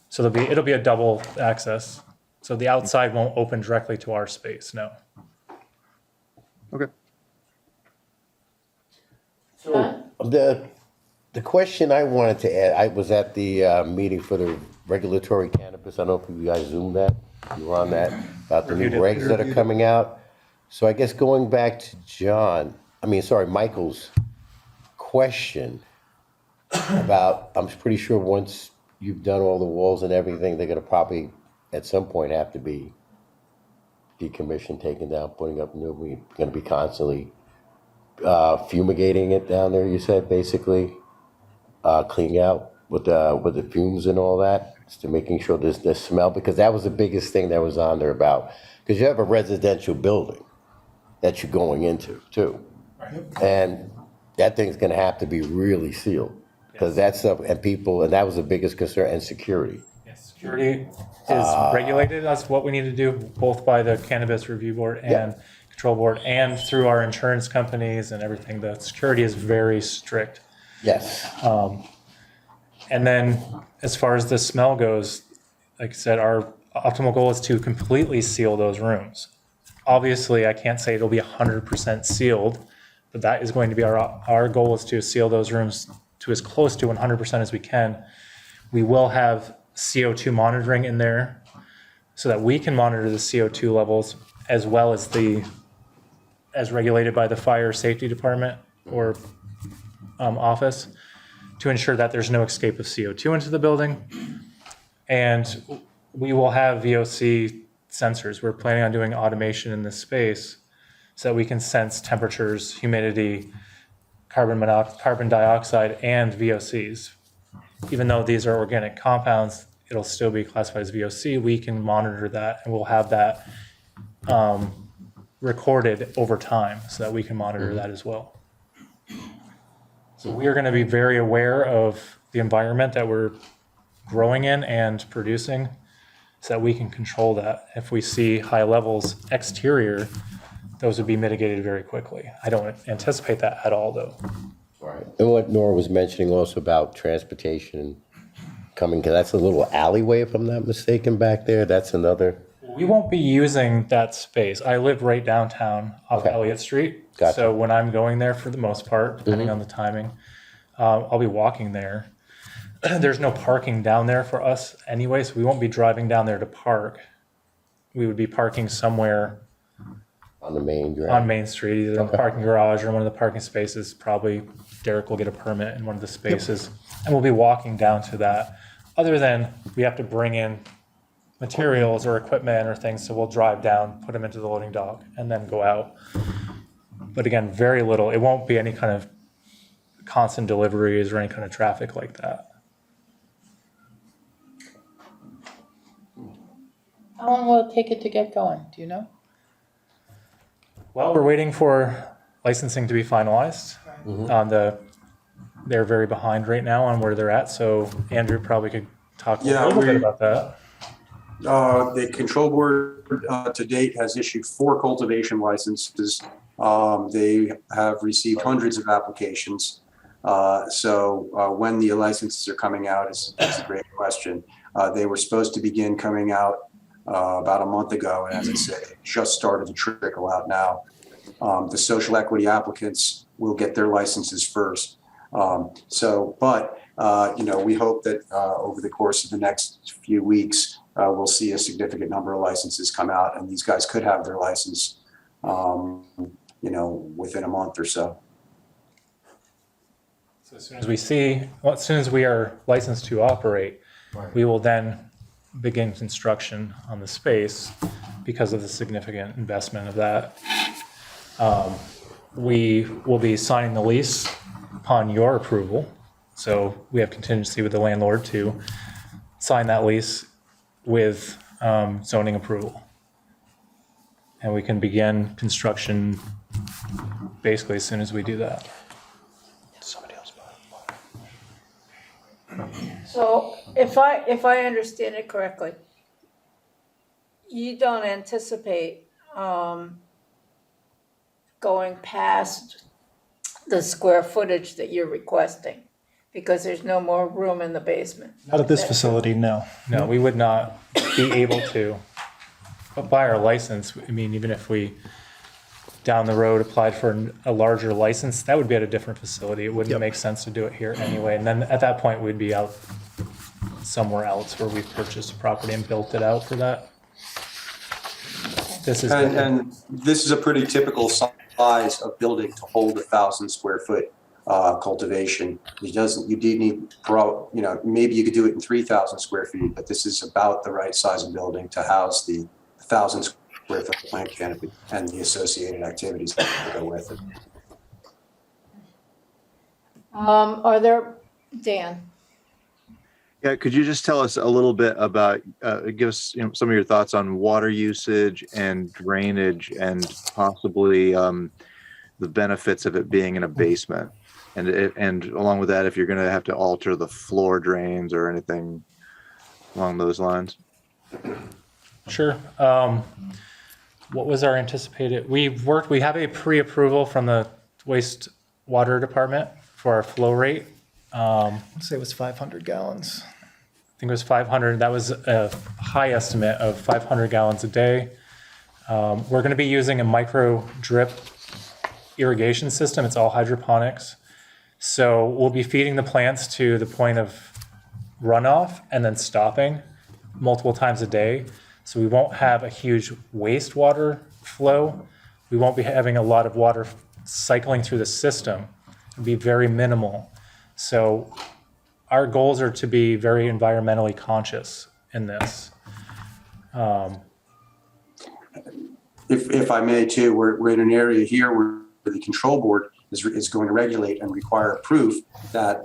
So it'll be a double access. So the outside won't open directly to our space, no. Okay. So the question I wanted to add, I was at the meeting for the regulatory cannabis. I don't know if you guys zoomed that. You were on that about the new regs that are coming out. So I guess going back to Michael's question, about, I'm pretty sure once you've done all the walls and everything, they're gonna probably, at some point, have to be decommissioned, taken down, putting up new. We're gonna be constantly fumigating it down there, you said, basically, cleaning out with the fumes and all that, just to making sure there's the smell, because that was the biggest thing that was on there about, because you have a residential building that you're going into too. And that thing's gonna have to be really sealed, because that's stuff, and that was the biggest concern, and security. Yes, security is regulated. That's what we need to do, both by the Cannabis Review Board and Control Board, and through our insurance companies and everything. The security is very strict. Yes. And then as far as the smell goes, like I said, our optimal goal is to completely seal those rooms. Obviously, I can't say it'll be 100% sealed, but that is going to be our goal, is to seal those rooms to as close to 100% as we can. We will have CO2 monitoring in there so that we can monitor the CO2 levels, as well as as regulated by the fire safety department or office, to ensure that there's no escape of CO2 into the building. And we will have VOC sensors. We're planning on doing automation in this space so that we can sense temperatures, humidity, carbon dioxide, and VOCs. Even though these are organic compounds, it'll still be classified as VOC. We can monitor that, and we'll have that recorded over time so that we can monitor that as well. So we are going to be very aware of the environment that we're growing in and producing so that we can control that. If we see high levels exterior, those would be mitigated very quickly. I don't anticipate that at all, though. Right. And what Nora was mentioning also about transportation coming, because that's a little alleyway, if I'm not mistaken, back there. That's another. We won't be using that space. I live right downtown off Elliott Street. Gotcha. So when I'm going there, for the most part, depending on the timing, I'll be walking there. There's no parking down there for us anyway, so we won't be driving down there to park. We would be parking somewhere on the main drive. On Main Street, either in the parking garage or one of the parking spaces. Probably Derrick will get a permit in one of the spaces, and we'll be walking down to that. Other than we have to bring in materials or equipment or things, so we'll drive down, put them into the loading dock, and then go out. But again, very little. It won't be any kind of constant deliveries or any kind of traffic like that. How long will it take it to get going? Do you know? Well, we're waiting for licensing to be finalized. They're very behind right now on where they're at, so Andrew probably could talk a little bit about that. The control board to date has issued 4 cultivation licenses. They have received hundreds of applications. So when the licenses are coming out is a great question. They were supposed to begin coming out about a month ago, and as I said, it just started to trickle out now. The social equity applicants will get their licenses first. We hope that over the course of the next few weeks, we'll see a significant number of licenses come out, and these guys could have their license, within a month or so. So as soon as we are licensed to operate, we will then begin construction on the space because of the significant investment of that. We will be signing the lease upon your approval. So we have contingency with the landlord to sign that lease with zoning approval. And we can begin construction basically as soon as we do that. So if I understand it correctly, you don't anticipate going past the square footage that you're requesting because there's no more room in the basement. Not at this facility, no. No, we would not be able to. But by our license, I mean, even if we down the road applied for a larger license, that would be at a different facility. It wouldn't make sense to do it here anyway. And then at that point, we'd be out somewhere else where we've purchased a property and built it out for that. This is and this is a pretty typical size of building to hold 1,000 square foot cultivation. You do need, maybe you could do it in 3,000 square feet, but this is about the right size of building to house the 1,000 square foot plant canopy and the associated activities that go with it. Are there, Dan? Yeah, could you just tell us a little bit about, give us some of your thoughts on water usage and drainage and possibly the benefits of it being in a basement? And along with that, if you're going to have to alter the floor drains or anything along those lines? Sure. What was our anticipated? We have a pre-approval from the wastewater department for our flow rate. Let's say it was 500 gallons. I think it was 500. That was a high estimate of 500 gallons a day. We're going to be using a micro drip irrigation system. It's all hydroponics. So we'll be feeding the plants to the point of runoff and then stopping multiple times a day. So we won't have a huge wastewater flow. We won't be having a lot of water cycling through the system. It'll be very minimal. So our goals are to be very environmentally conscious in this. If I may too, we're in an area here where the control board is going to regulate and require proof that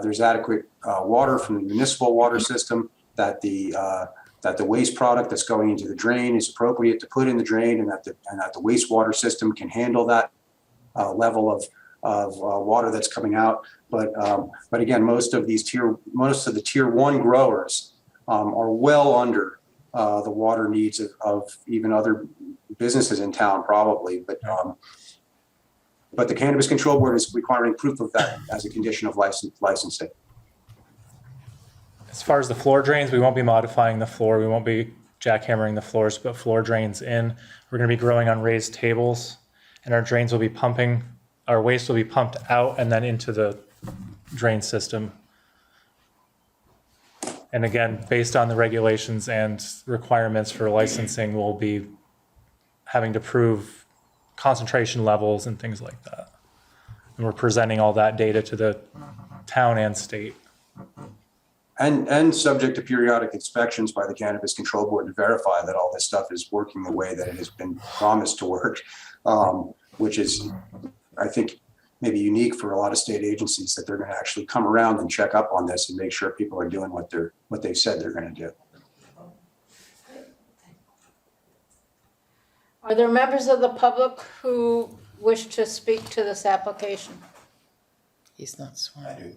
there's adequate water from the municipal water system, that the waste product that's going into the drain is appropriate to put in the drain, and that the wastewater system can handle that level of water that's coming out. But again, most of the tier 1 growers are well under the water needs of even other businesses in town, probably. But the Cannabis Control Board is requiring proof of that as a condition of licensing. As far as the floor drains, we won't be modifying the floor. We won't be jackhammering the floors, but floor drains in. We're going to be growing on raised tables, and our drains will be pumping. Our waste will be pumped out and then into the drain system. And again, based on the regulations and requirements for licensing, we'll be having to prove concentration levels and things like that. And we're presenting all that data to the town and state. And subject to periodic inspections by the Cannabis Control Board to verify that all this stuff is working the way that it has been promised to work, which is, I think, maybe unique for a lot of state agencies, that they're going to actually come around and check up on this and make sure people are doing what they've said they're going to do. Are there members of the public who wish to speak to this application? He's not sworn. I do.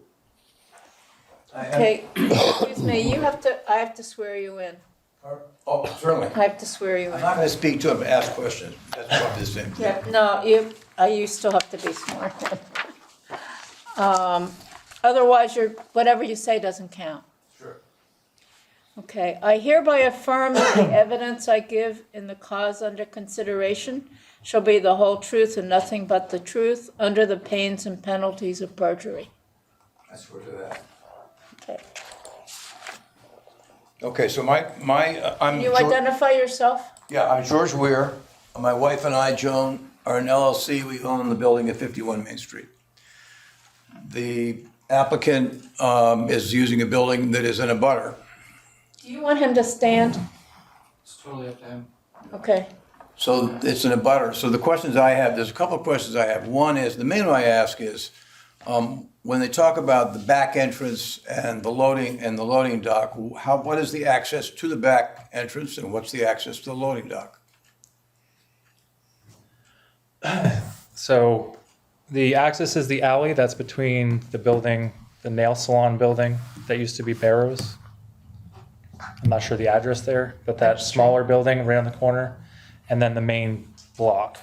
Okay, excuse me, I have to swear you in. Oh, certainly. I have to swear you I'm in. not going to speak to him, but ask questions. That's probably the same thing. Yeah, no, you still have to be sworn in. Otherwise, whatever you say doesn't count. Sure. Okay, I hereby affirm that the evidence I give in the cause under consideration shall be the whole truth and nothing but the truth, under the pains and penalties of perjury. I swear to that. Okay. Okay, so I'm Can you George- identify yourself? Yeah, I'm George Weir. My wife and I, Joan, are an LLC. We own the building at 51 Main Street. The applicant is using a building that is in a butter. Do you want him to stand? It's totally up to him. Okay. So it's in a butter. So the questions I have, there's a couple of questions I have. One is, the main one I ask is, when they talk about the back entrance and the loading dock, what is the access to the back entrance and what's the access to the loading dock? So the access is the alley that's between the building, the nail salon building that used to be Barrows. I'm not sure the address there, but that smaller building right on the corner, and then the main block.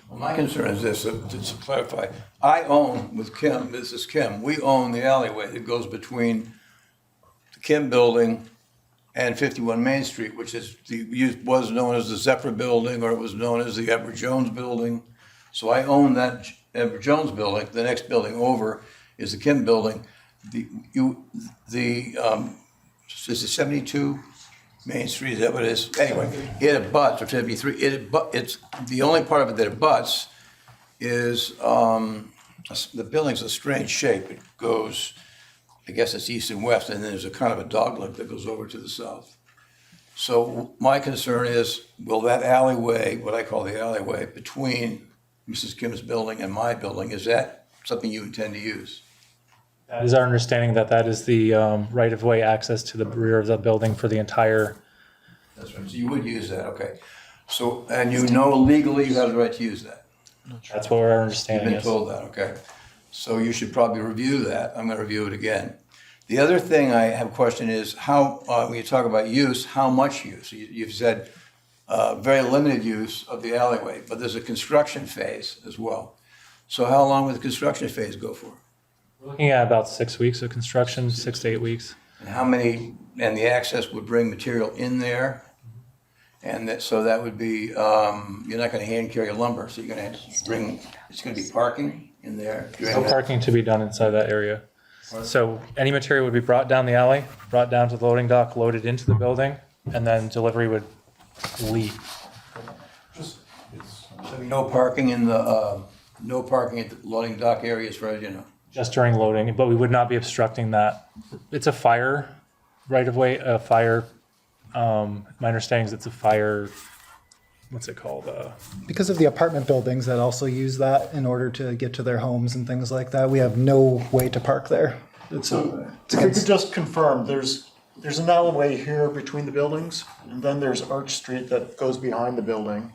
Well, my concern is this, to clarify. I own with Kim, this is Kim, we own the alleyway that goes between the Kim building and 51 Main Street, which was known as the Zephyr building, or it was known as the Edward Jones building. So I own that Edward Jones building. The next building over is the Kim building. Is it 72 Main Street? Is that what it is? Anyway, it abuts, or 73. It's the only part of it that abuts is the building's a strange shape. It goes, I guess it's east and west, and then there's a kind of a dogleg that goes over to the south. So my concern is, will that alleyway, what I call the alleyway, between Mrs. Kim's building and my building, is that something you intend to use? That is our understanding that that is the right-of-way access to the rear of the building for the entire. That's right, so you would use that, okay. So, and you know legally you have the right to use that? That's what our You've understanding been is. told that, okay. So you should probably review that. I'm gonna review it again. The other thing I have a question is how, when you talk about use, how much use? You've said very limited use of the alleyway, but there's a construction phase as well. So how long would the construction phase go for? We're looking at about 6 weeks of construction, 6 to 8 weeks. And how many, and the access would bring material in there? And that, so that would be, you're not gonna hand carry lumber, so you're gonna bring, it's gonna be parking in there? No parking to be done inside that area. So any material would be brought down the alley, brought down to the loading dock, loaded into the building, and then delivery would leave. So no parking in the, no parking at the loading dock area as far as you know? Just during loading, but we would not be obstructing that. It's a fire right-of-way, a fire, my understanding is it's a fire, what's it called? Because of the apartment buildings that also use that in order to get to their homes and things like that, we have no way to park there. So if you could just confirm, there's an alleyway here between the buildings, and then there's Arch Street that goes behind the building.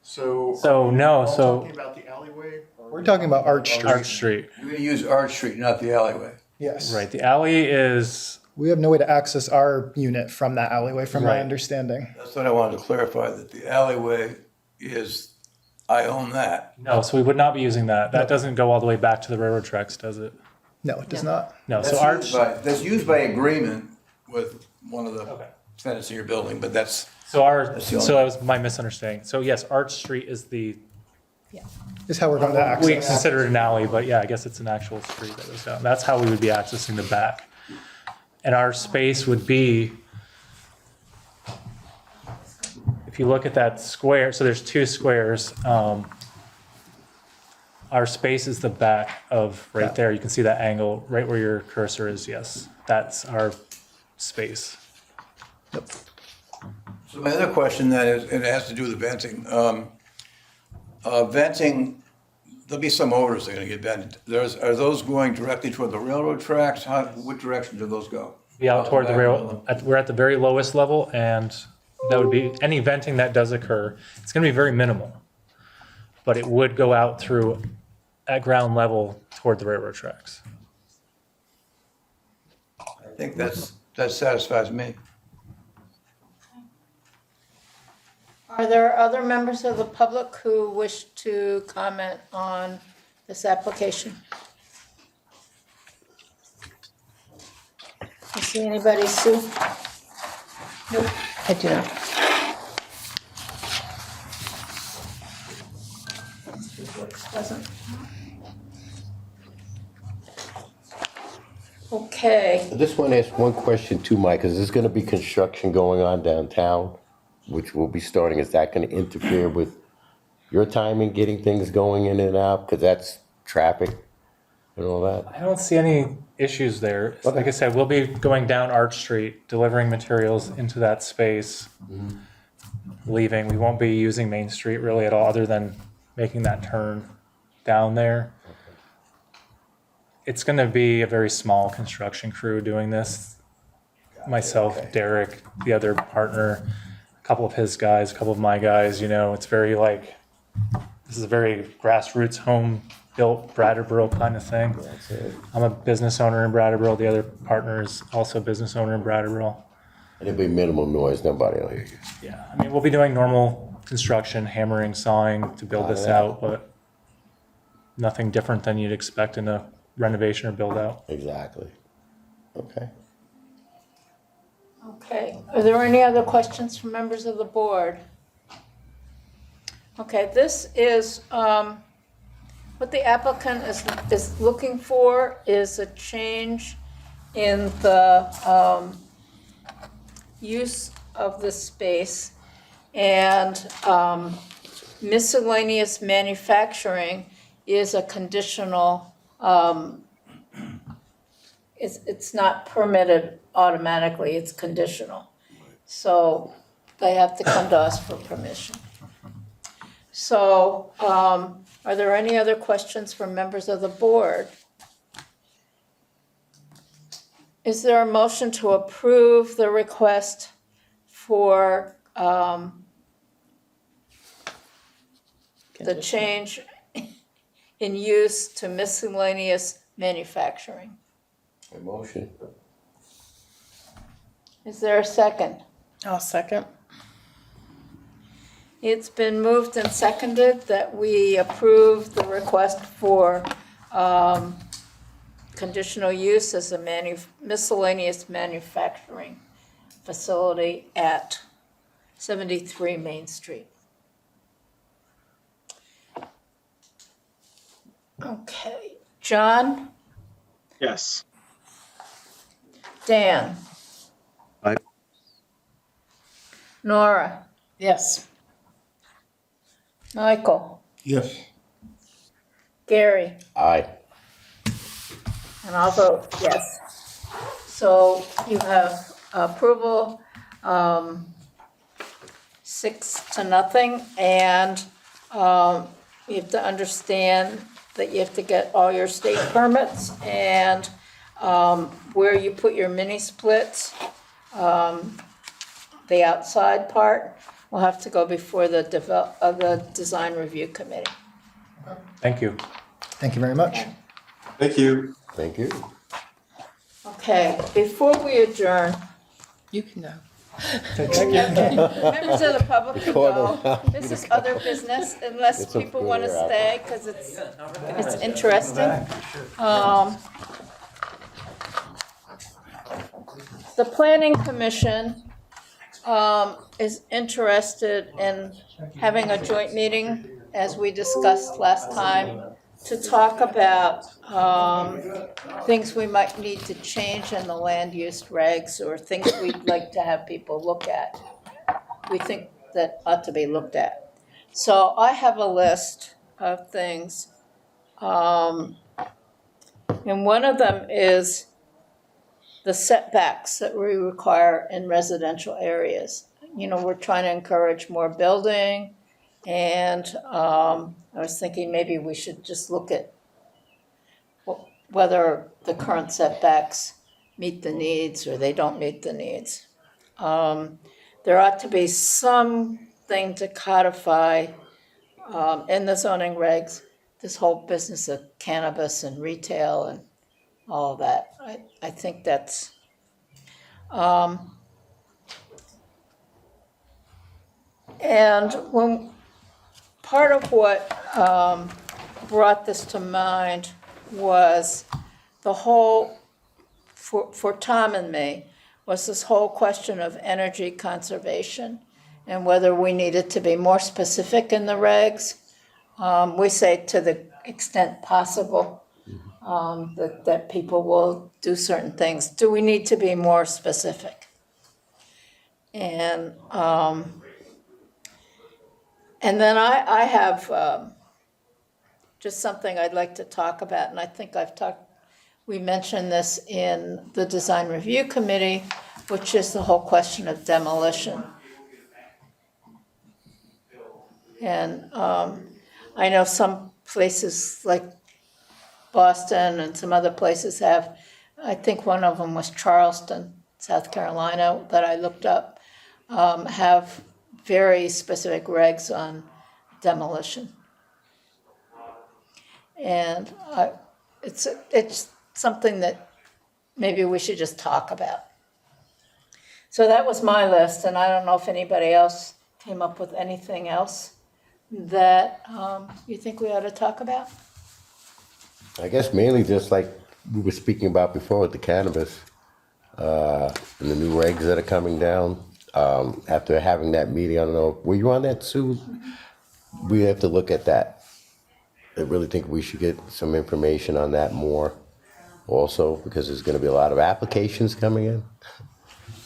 So. So, no, Are we all so- talking about the alleyway? We're talking about Arch Street. Arch Street. You're gonna use Arch Street, not the alleyway? Yes. Right, the alley is, We have no way to access our unit from that alleyway, from my Right. understanding. That's what I wanted to clarify, that the alleyway is, I own that. no, so we would not be using that. That doesn't go all the way back to the railroad tracks, does it? No, it does not. No, so That's Arch, used by- That's used by agreement with one of the Okay. tenants in your building, but that's, so our, That's the so that was my misunderstanding. So yes, Arch Street is the, Is how we're going to access. we consider it an alley, but yeah, I guess it's an actual street that goes down. That's how we would be accessing the back. And our space would be, if you look at that square, so there's two squares. Our space is the back of right there. You can see that angle right where your cursor is. Yes, that's our space. so my other question then is, and it has to do with the venting. Venting, there'll be some odors that are gonna get vented. Are those going directly toward the railroad tracks? What direction do those go? Be out toward the rail. We're at the very lowest level, and that would be any venting that does occur. It's going to be very minimal, but it would go out through at ground level toward the railroad tracks. I think that satisfies me. Are there other members of the public who wish to comment on this application? You see anybody, Sue? Nope. I do not. Doesn't. Okay, I just want to ask one question too, Mike. Is there going to be construction going on downtown, which will be starting? Is that going to interfere with your time in getting things going in and out? Because that's traffic and all that. I don't see any issues there. Okay. Like I said, we'll be going down Arch Street, delivering materials into that space, leaving. We won't be using Main Street really at all, other than making that turn down there. It's going to be a very small construction crew doing this. Myself, Derrick, the other partner, a couple of his guys, a couple of my guys. You know, it's very like, this is a very grassroots home built Brattleboro kind of thing. That's it. I'm a business owner in Brattleboro. The other partner is also a business owner in Brattleboro. And it'll be minimal noise. Nobody will hear you. Yeah, I mean, we'll be doing normal construction, hammering, sawing to build this out, but nothing different than you'd expect in a renovation or build out. Exactly. Okay. okay. Are there any other questions from members of the board? Okay, this is, what the applicant is looking for is a change in the use of the space, and miscellaneous manufacturing is a conditional it's not permitted automatically, it's conditional. So they have to come to us for permission. So, are there any other questions from members of the board? Is there a motion to approve the request for, the change in use to miscellaneous manufacturing? A motion. Is there a second? I'll second. It's been moved and seconded that we approve the request for conditional use as a miscellaneous manufacturing facility at 73 Main Street. Okay, John, Yes. Dan, Aye. Nora, Yes. Michael, Yes. Gary, Aye. and I'll vote yes. So you have approval, 6-0, and you have to understand that you have to get all your state permits, and where you put your mini splits, the outside part will have to go before the design review committee. Thank you. Thank you very much. Thank you. Thank you. Okay, before we adjourn, You can go. members of the public can Corner. go. This is other business unless It's a people want to clear stay because it's interesting. The planning commission is interested in having a joint meeting, as we discussed last time, to talk about things we might need to change in the land use regs or things we'd like to have people look at. We think that ought to be looked at. So I have a list of things. And one of them is the setbacks that we require in residential areas. You know, we're trying to encourage more building, and I was thinking maybe we should just look at whether the current setbacks meet the needs or they don't meet the needs. There ought to be something to codify in the zoning regs, this whole business of cannabis and retail and all of that. I think that's, and when, part of what brought this to mind was the whole, for Tom and me, was this whole question of energy conservation and whether we needed to be more specific in the regs. We say to the extent possible, that people will do certain things. Do we need to be more specific? And then I have just something I'd like to talk about, and I think we mentioned this in the design review committee, which is the whole question of demolition. And I know some places like Boston and some other places have, I think one of them was Charleston, South Carolina, that I looked up, have very specific regs on demolition. And it's something that maybe we should just talk about. So that was my list, and I don't know if anybody else came up with anything else that you think we ought to talk about? I guess mainly just like we were speaking about before with the cannabis, and the new regs that are coming down. After having that meeting, I don't know, were you on that, Sue? We have to look at that. I really think we should get some information on that more also, because there's gonna be a lot of applications coming in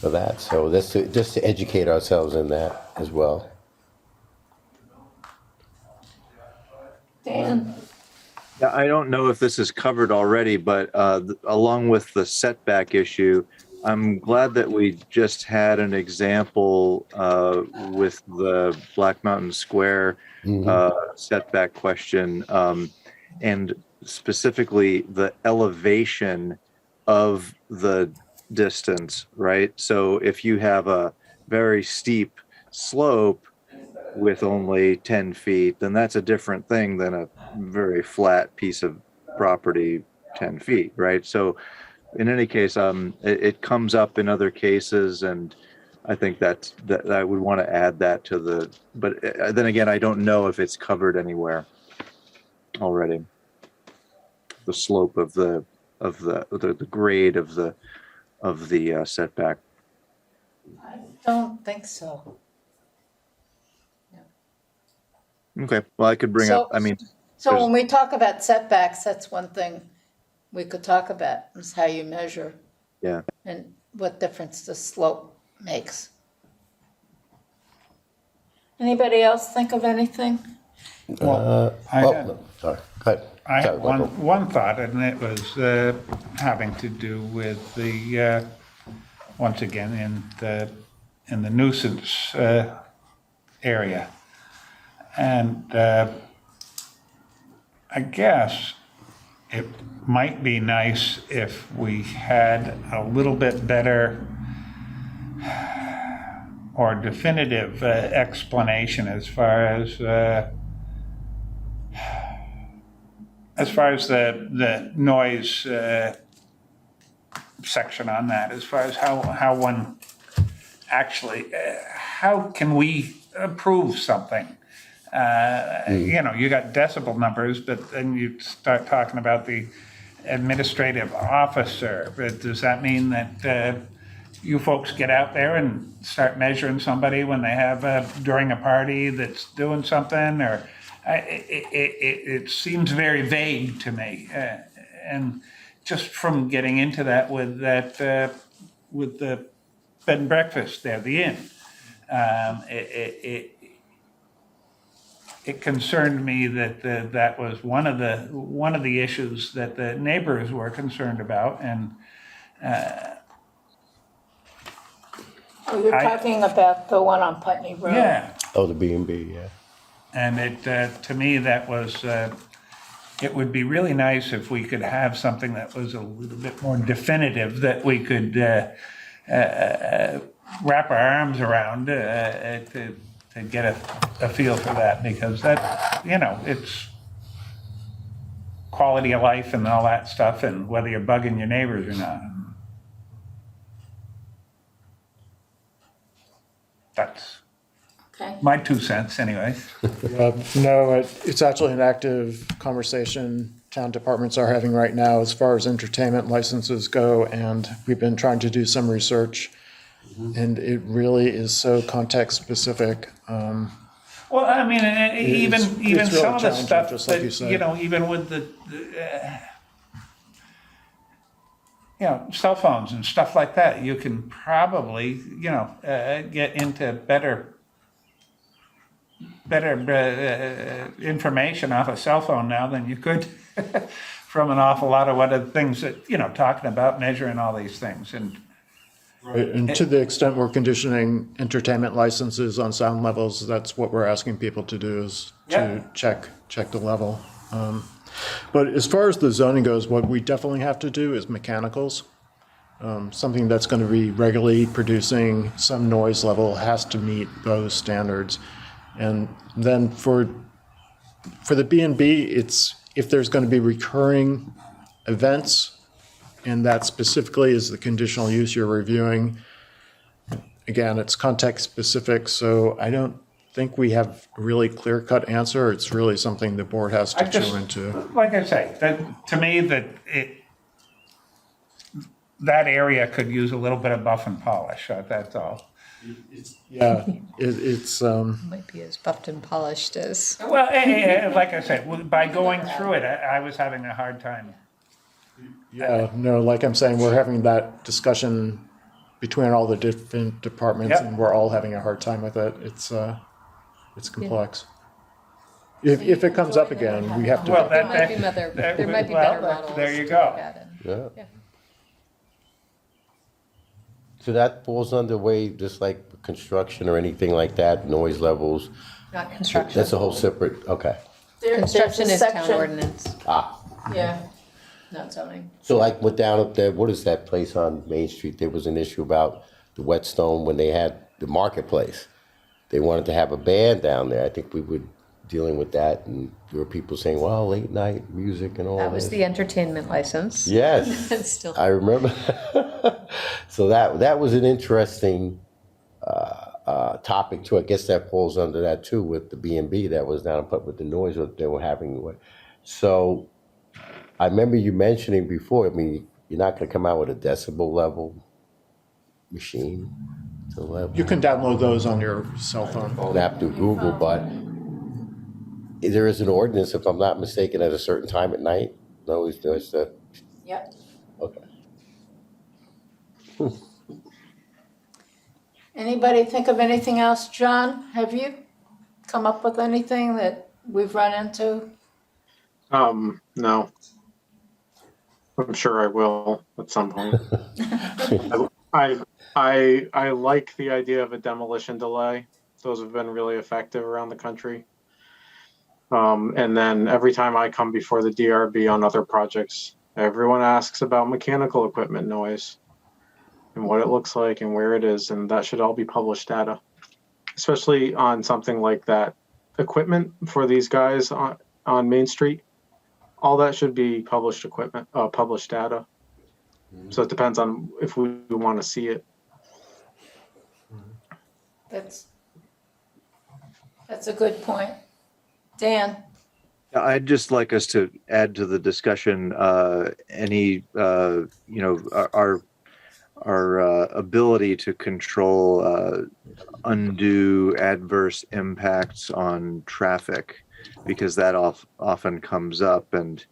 for that. So that's just to educate ourselves in that as well. Dan? Yeah, I don't know if this is covered already, but along with the setback issue, I'm glad that we just had an example with the Black Mountain Square setback question, and specifically the elevation of the distance, right? So if you have a very steep slope with only 10 feet, then that's a different thing than a very flat piece of property 10 feet, right? So in any case, it comes up in other cases, and I think that I would want to add that to the, but then again, I don't know if it's covered anywhere already. The slope of the grade of the setback. I don't think so. Okay, well, I could bring So- up, I mean, So There's- when we talk about setbacks, that's one thing we could talk about, is how you measure yeah. and what difference the slope makes. Anybody else think of anything? I had- Sorry, go ahead. I Sorry, had Michael. one thought, and it was having to do with the, once again, in the nuisance area. And I guess it might be nice if we had a little bit better or definitive explanation as far as the noise section on that, as far as how one actually, how can we approve something? You know, you got decibel numbers, but then you start talking about the administrative officer. But does that mean that you folks get out there and start measuring somebody when they have during a party that's doing something? Or it seems very vague to me, and just from getting into that with the bed and breakfast there, the inn, it concerned me that that was one of the issues that the neighbors were concerned about, and Oh, you're talking about the one on Putney Road? yeah. Oh, the B&B, yeah. And it, to me, that was, it would be really nice if we could have something that was a little bit more definitive, that we could wrap our arms around to get a feel for that, because that, you know, it's quality of life and all that stuff, and whether you're bugging your neighbors or not. That's Okay. my 2 cents anyway. No, it's actually an active conversation town departments are having right now as far as entertainment licenses go, and we've been trying to do some research, and it really is so context specific. Well, I mean, even it's really some of the challenging, stuff just like you that, said. you know, even with the you know, cell phones and stuff like that, you can probably, you know, get into better information off a cell phone now than you could from an awful lot of other things that, you know, talking about measuring all these things. And And to the extent we're conditioning entertainment licenses on sound levels, that's what we're asking people to do, is to check the level. But as far as the zoning goes, what we definitely have to do is mechanicals. Something that's going to be regularly producing some noise level has to meet those standards. And then for the B&B, it's if there's going to be recurring events, and that specifically is the conditional use you're reviewing. Again, it's context specific, so I don't think we have a really clear-cut answer. It's really something the board has to chew into. like I say, that, to me, that area could use a little bit of buff and polish, that's all. Yeah, it's, Might be as buffed and polished as. Well, like I said, by going through it, I was having a hard time. yeah, no, like I'm saying, we're having that discussion between all the different departments, Yep. and we're all having a hard time with it. It's complex. If it comes up again, we have to. Well, There might be better, there might be better well, models. there you to go. look at and- Yeah. So that falls under way, just like construction or anything like that, noise levels. Not construction. That's a whole separate, okay. Construction There's a is town section- ordinance. Yeah, not zoning. So like went down up there, what is that place on Main Street? There was an issue about the whetstone when they had the marketplace. They wanted to have a band down there. I think we were dealing with that, and there were people saying, well, late night music and all That was this. the entertainment license. Yes, It's still. I remember. So that was an interesting topic too. I guess that falls under that too with the B&B that was down with the noise that they were having. So I remember you mentioning before, I mean, you're not going to come out with a decibel level machine to level. You can download those on your cell phone. Don't have to Google, but there is an ordinance, if I'm not mistaken, at a certain time at night. No, there's the, Yep. okay. Anybody think of anything else? John, have you come up with anything that we've run into? No. I'm sure I will at some point. I like the idea of a demolition delay. Those have been really effective around the country. And then every time I come before the DRB on other projects, everyone asks about mechanical equipment noise and what it looks like and where it is, and that should all be published data, especially on something like that. Equipment for these guys on Main Street, all that should be published equipment, published data. So it depends on if we want to see it. That's a good point. Dan? I'd just like us to add to the discussion any, our ability to control undue adverse impacts on traffic, because that often comes up. And,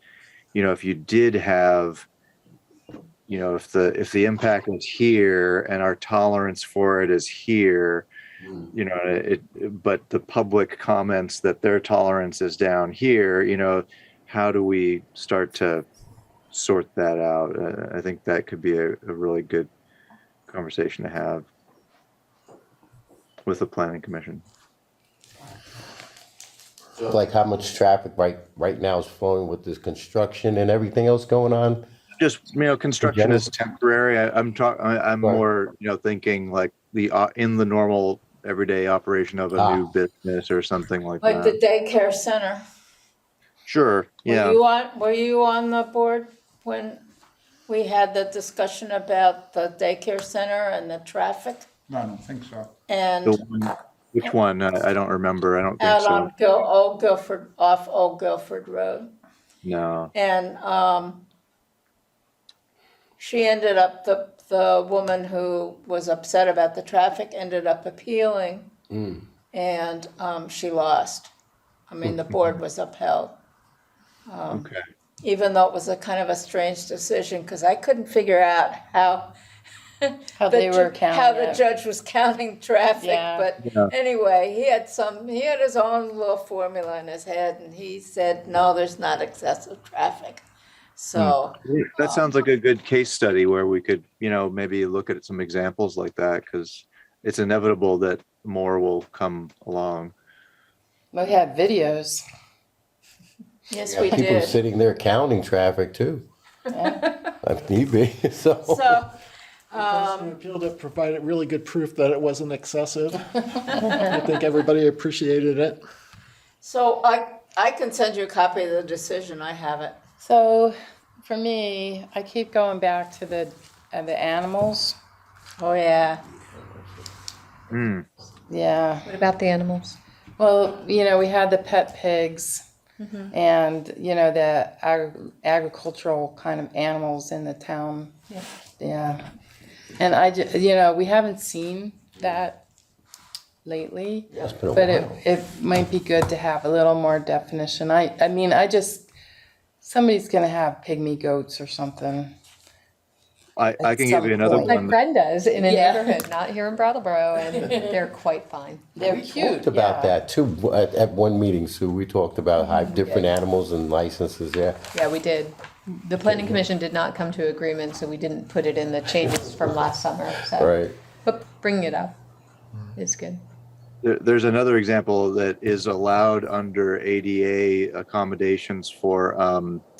if you did have, if the impact is here and our tolerance for it is here, but the public comments that their tolerance is down here, how do we start to sort that out? I think that could be a really good conversation to have with the planning commission. Like how much traffic right now is flowing with this construction and everything else going on? Just, construction is temporary. I'm more, thinking like in the normal everyday operation of a new business or something like Like that. the daycare center. Sure, yeah. Were you on the board when we had the discussion about the daycare center and the traffic? No, I don't think so. And Which one? I don't remember. I don't think out so. on off Old Guilford Road. No. And she ended up, the woman who was upset about the traffic ended up appealing, and she lost. I mean, the board was upheld. Okay. Even though it was a kind of a strange decision, because I couldn't figure out how they were counting how the it. judge was counting traffic. Yeah. But anyway, he had his own little formula in his head, and he said, no, there's not excessive traffic. So That sounds like a good case study where we could, maybe look at some examples like that, because it's inevitable that more will come along. We had videos. yes, Yeah, we people did. sitting there counting traffic too. If need be, so. So An appeal that provided really good proof that it wasn't excessive. I think everybody appreciated it. So I can send you a copy of the decision. I have it. So for me, I keep going back to the animals. Oh yeah. Yeah. What about the animals? Well, we had the pet pigs and, the agricultural kind of animals in the town. Yeah. Yeah. And we haven't seen that lately, It's been a but while. it might be good to have a little more definition. I mean, somebody's going to have pygmy goats or something. I can give you another My one. friend does in a Yeah. neighborhood, not here in Brattleboro, and they're quite fine. They're We cute. talked about yeah. that too, at one meeting, Sue, we talked about how different animals and licenses there. Yeah, we did. The planning commission did not come to agreement, so we didn't put it in the changes from last summer, so. Right. But bringing it up is good. There's another example that is allowed under ADA accommodations for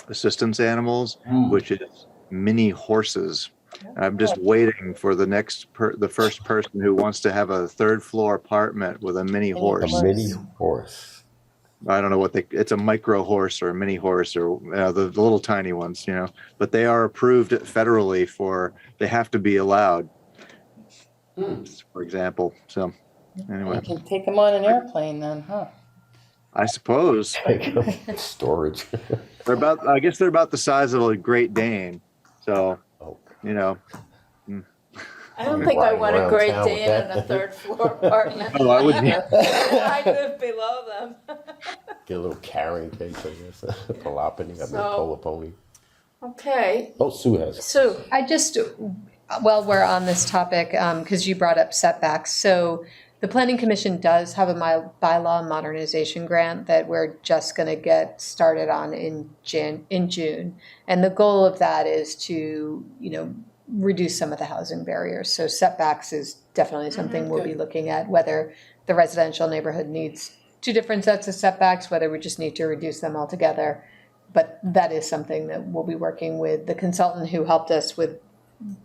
assistance animals, which is mini horses. And I'm just waiting for the first person who wants to have a third floor apartment with a mini horse. A mini horse. I don't know it's a micro horse or a mini horse or the little tiny ones, but they are approved federally they have to be allowed, for example. So anyway, You can take them on an airplane then, huh? I suppose Storage. I guess they're about the size of a Great Dane. So, I don't think I Riding want a around Great town with Dane in that. a third floor apartment. Oh, I wouldn't. I live below them. Get a little carrying case, I guess. Palopony, I mean, So- polar pony. Okay, Oh, Sue has. Sue, While we're on this topic, because you brought up setbacks, so the planning commission does have a bylaw modernization grant that we're just gonna get started on in June. And the goal of that is to, reduce some of the housing barriers. So setbacks is definitely something we'll be looking at, whether the residential neighborhood needs two different sets of setbacks, whether we just need to reduce them altogether. But that is something that we'll be working with the consultant who helped us with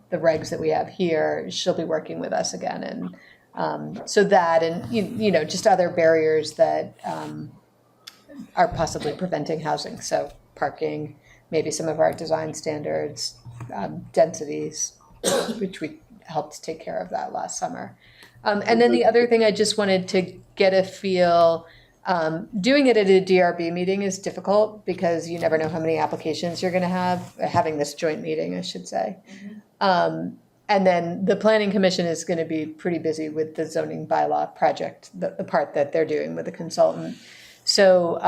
the regs that we have here. She'll be working with us again. And so that and, just other barriers that are possibly preventing housing. So parking, maybe some of our design standards, densities, which we helped take care of that last summer. And then the other thing I just wanted to get a feel, doing it at a DRB meeting is difficult because you never know how many applications you're going to have, having this joint meeting, I should say. And then the planning commission is going to be pretty busy with the zoning bylaw project, the part that they're doing with the consultant. So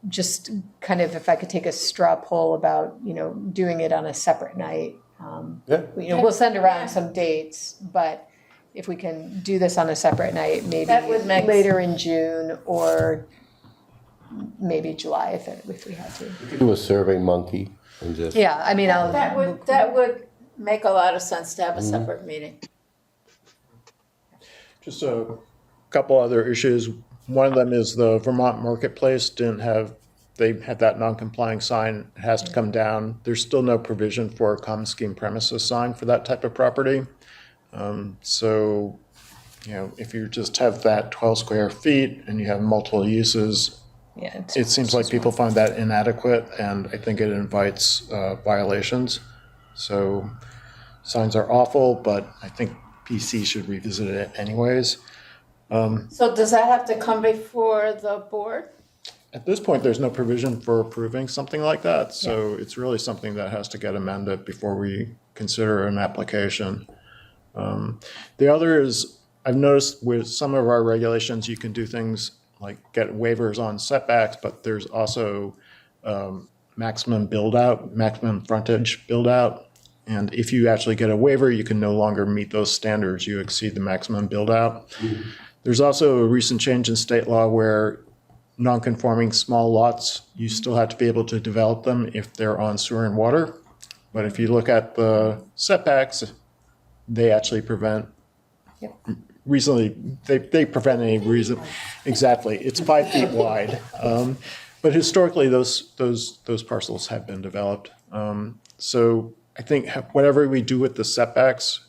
just kind of if I could take a straw poll about, doing it on a separate night. Yeah. We'll send around some dates, but if we can do this on a separate night, maybe That would make later in June or maybe July if we had to. Do a survey monkey and just. Yeah, I mean, I'll. that would make a lot of sense to have a separate meeting. Just a couple other issues. One of them is the Vermont Marketplace they had that non-complying sign. It has to come down. There's still no provision for a common scheme premises sign for that type of property. So, if you just have that 12 square feet and you have multiple uses, Yeah, it seems like people find that inadequate, and I think it invites violations. So signs are awful, but I think PC should revisit it anyways. So does that have to come before the board? At this point, there's no provision for approving something like that, so it's really something that has to get amended before we consider an application. The other is, I've noticed with some of our regulations, you can do things like get waivers on setbacks, but there's also maximum frontage build out. And if you actually get a waiver, you can no longer meet those standards. You exceed the maximum build out. There's also a recent change in state law where non-conforming small lots, you still have to be able to develop them if they're on sewer and water. But if you look at the setbacks, they actually prevent, they prevent any reason, exactly, it's 5 feet wide. But historically, those parcels have been developed. So I think whatever we do with the setbacks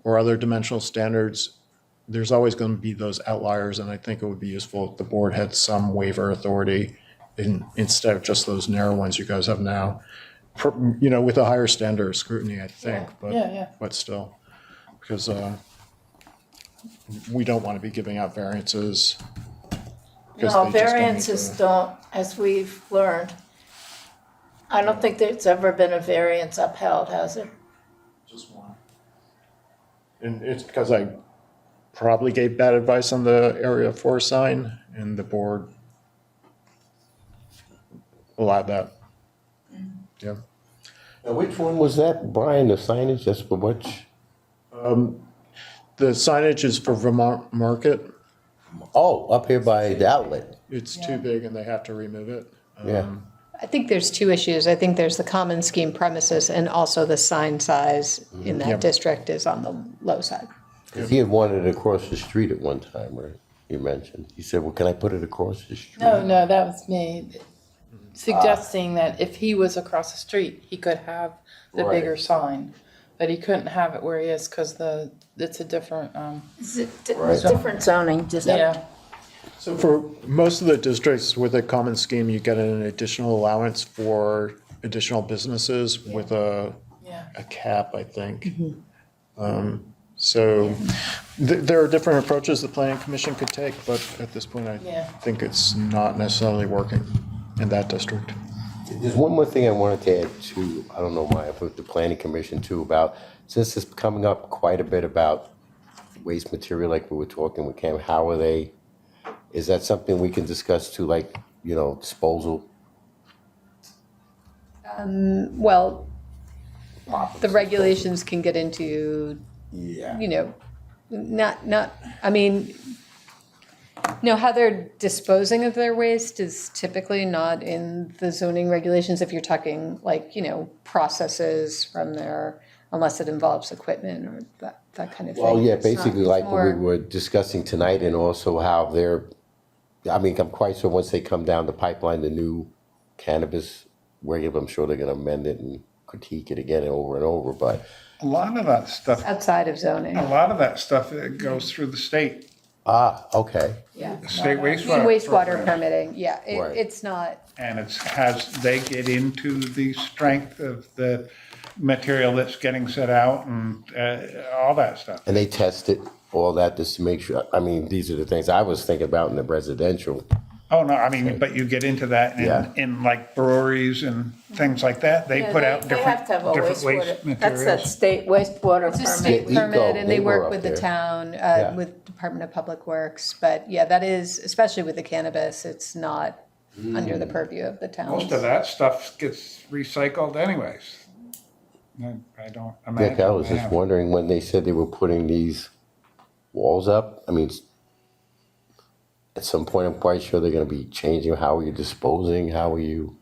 or other dimensional standards, there's always going to be those outliers, and I think it would be useful if the board had some waiver authority instead of just those narrow ones you guys have now. With a higher standard of scrutiny, I think, but still, because we don't want to be giving out variances. No, variances don't, as we've learned. I don't think there's ever been a variance upheld, has it? Just one. And it's because I probably gave bad advice on the Area 4 sign, and the board allowed that. Yeah. Now, which one was that, Brian, the signage, that's for which? The signage is for Vermont Market. Oh, up here by the outlet. It's too big and they have to remove it. Yeah. I think there's two issues. I think there's the common scheme premises and also the sign size in that Yep. district is on the low side. 'Cause he had wanted it across the street at one time, right? You mentioned. He said, well, can I put it across the street? No, that was me suggesting that if he was across the street, he could have the Right. bigger sign, but he couldn't have it where he is because it's a different, Is it Right. different zoning, just. yeah. So for most of the districts with a common scheme, you get an additional allowance for additional businesses with a cap, I think. So there are different approaches the planning commission could take, but at this point, I think it's not necessarily working in that district. There's one more thing I wanted to add to, I don't know, Maya, with the planning commission too, about, since it's coming up quite a bit about waste material, like we were talking with Cam, how are they, is that something we can discuss too, like, you know, disposal? Well, the regulations can get into, you know, I mean, no, how they're disposing of their waste is typically not in the zoning regulations if you're talking like, you know, processes from there, unless it involves equipment or that kind of thing. Well, yeah, It's not- basically it's like what we more- were discussing tonight, and also how they're, I mean, I'm quite sure once they come down the pipeline, the new cannabis regular, I'm sure they're gonna amend it and critique it again and over, but. A lot of that stuff, Outside of zoning, a lot of that stuff goes through the state, Okay. yeah. state I mean, wastewater. wastewater program. permitting, yeah, Right. it's not, And they get into the strength of the material that's getting set out and all that stuff. And they test it, all that, just to make sure, I mean, these are the things I was thinking about in the residential. Oh, no, I mean, but you get into that Yeah. in like breweries and things like that. They Yeah, put out they have to have a different waste wastewater, that's that materials. state wastewater it's a permit. state Yeah, permit, Eco, and they they were work up with the there. town, Yeah. with Department of Public Works, but yeah, that is, especially with the cannabis, it's not under the purview of the town. Most of that stuff gets recycled anyways. I don't imagine. Dick, I was they just have- wondering when they said they were putting these walls up, I mean, at some point, I'm quite sure they're gonna be changing, how are you disposing, how are you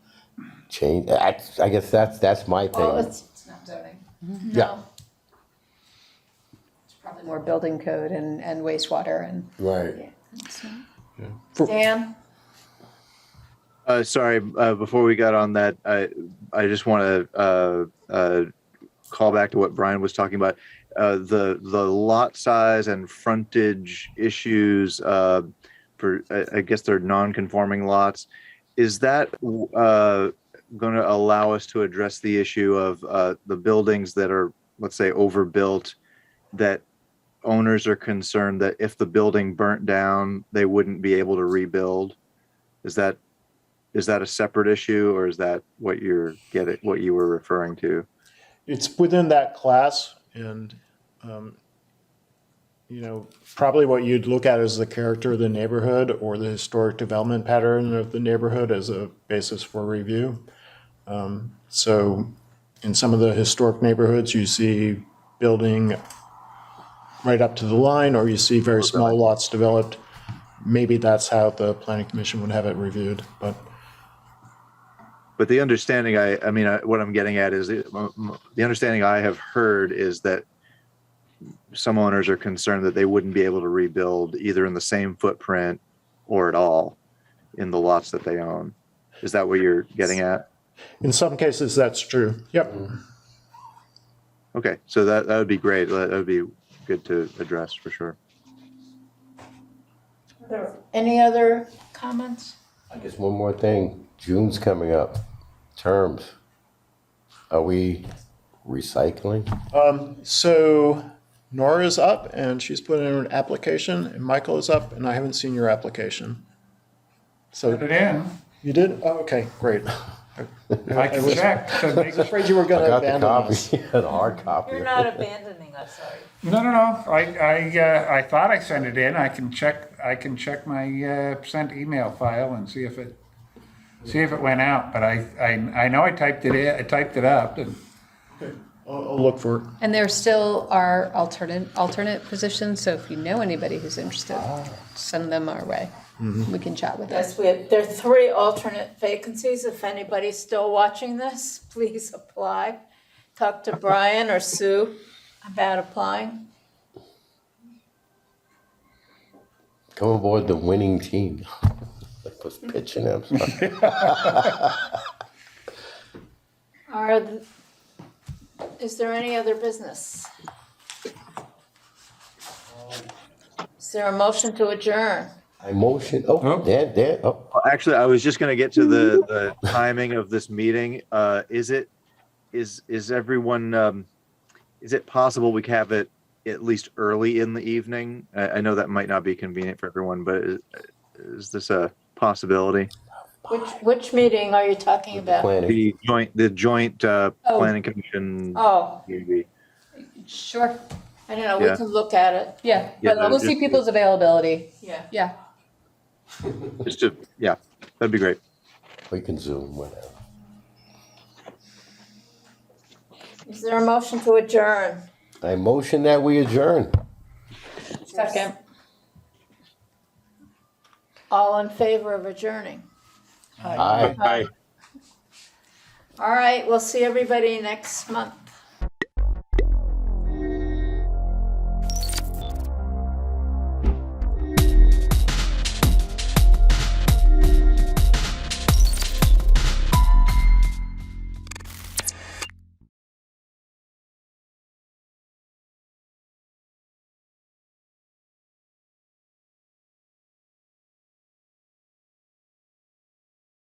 change, I guess that's my Well, thing. it's not zoning. Yeah, It's probably more building code and wastewater and. right. Dan? Sorry, before we got on that, I just want to call back to what Brian was talking about. The lot size and frontage issues for, I guess they're non-conforming lots. Is that going to allow us to address the issue of the buildings that are, let's say, overbuilt, that owners are concerned that if the building burnt down, they wouldn't be able to rebuild? Is that a separate issue, or is that what what you were referring to? It's within that class, and you know, probably what you'd look at is the character of the neighborhood or the historic development pattern of the neighborhood as a basis for review. So in some of the historic neighborhoods, you see building right up to the line, or you see very small lots developed. Maybe that's how the planning commission would have it reviewed, but. But the understanding, what I'm getting at is the understanding I have heard is that some owners are concerned that they wouldn't be able to rebuild either in the same footprint or at all in the lots that they own. Is that what you're getting at? In some cases, that's true. Yep. Okay, so that would be great. That would be good to address for sure. Are there any other comments? I guess one more thing, June's coming up, terms. Are we recycling? So Nora's up and she's put in an application, and Michael is up, and I haven't seen your application. So Put it in. you did? Oh, okay, great. I can check. to I make- was afraid you were I going to got the abandon copy, us. the hard copy. You're not abandoning us, are you? No. I thought I sent it in. I can check my sent email file and see if it went out. But I know I typed it in. I typed it up. And I'll look for it. And there still are alternate positions, so if you know anybody who's interested, send them our way. We can chat with them. Yes, there are 3 alternate vacancies. If anybody's still watching this, please apply. Talk to Brian or Sue about applying. Come aboard the winning team. Like was pitching him. Is there any other business? Is there a motion to adjourn? I motion, Dan, oh. Well, actually, I was just going to get to the timing of this meeting. Is everyone, is it possible we could have it at least early in the evening? I know that might not be convenient for everyone, but is this a possibility? Which meeting are you talking about? Planning. The joint planning commission. Oh, DRB. Sure. I don't know, we Yeah. can look at it. Yeah, Yeah, but we'll just- see people's availability. Yeah. Yeah. Just to, yeah, that'd be great. We can Zoom, whatever. Is there a motion to adjourn? I motion that we adjourn. Second. All in favor of adjourning? Aye. All right, we'll see everybody next month.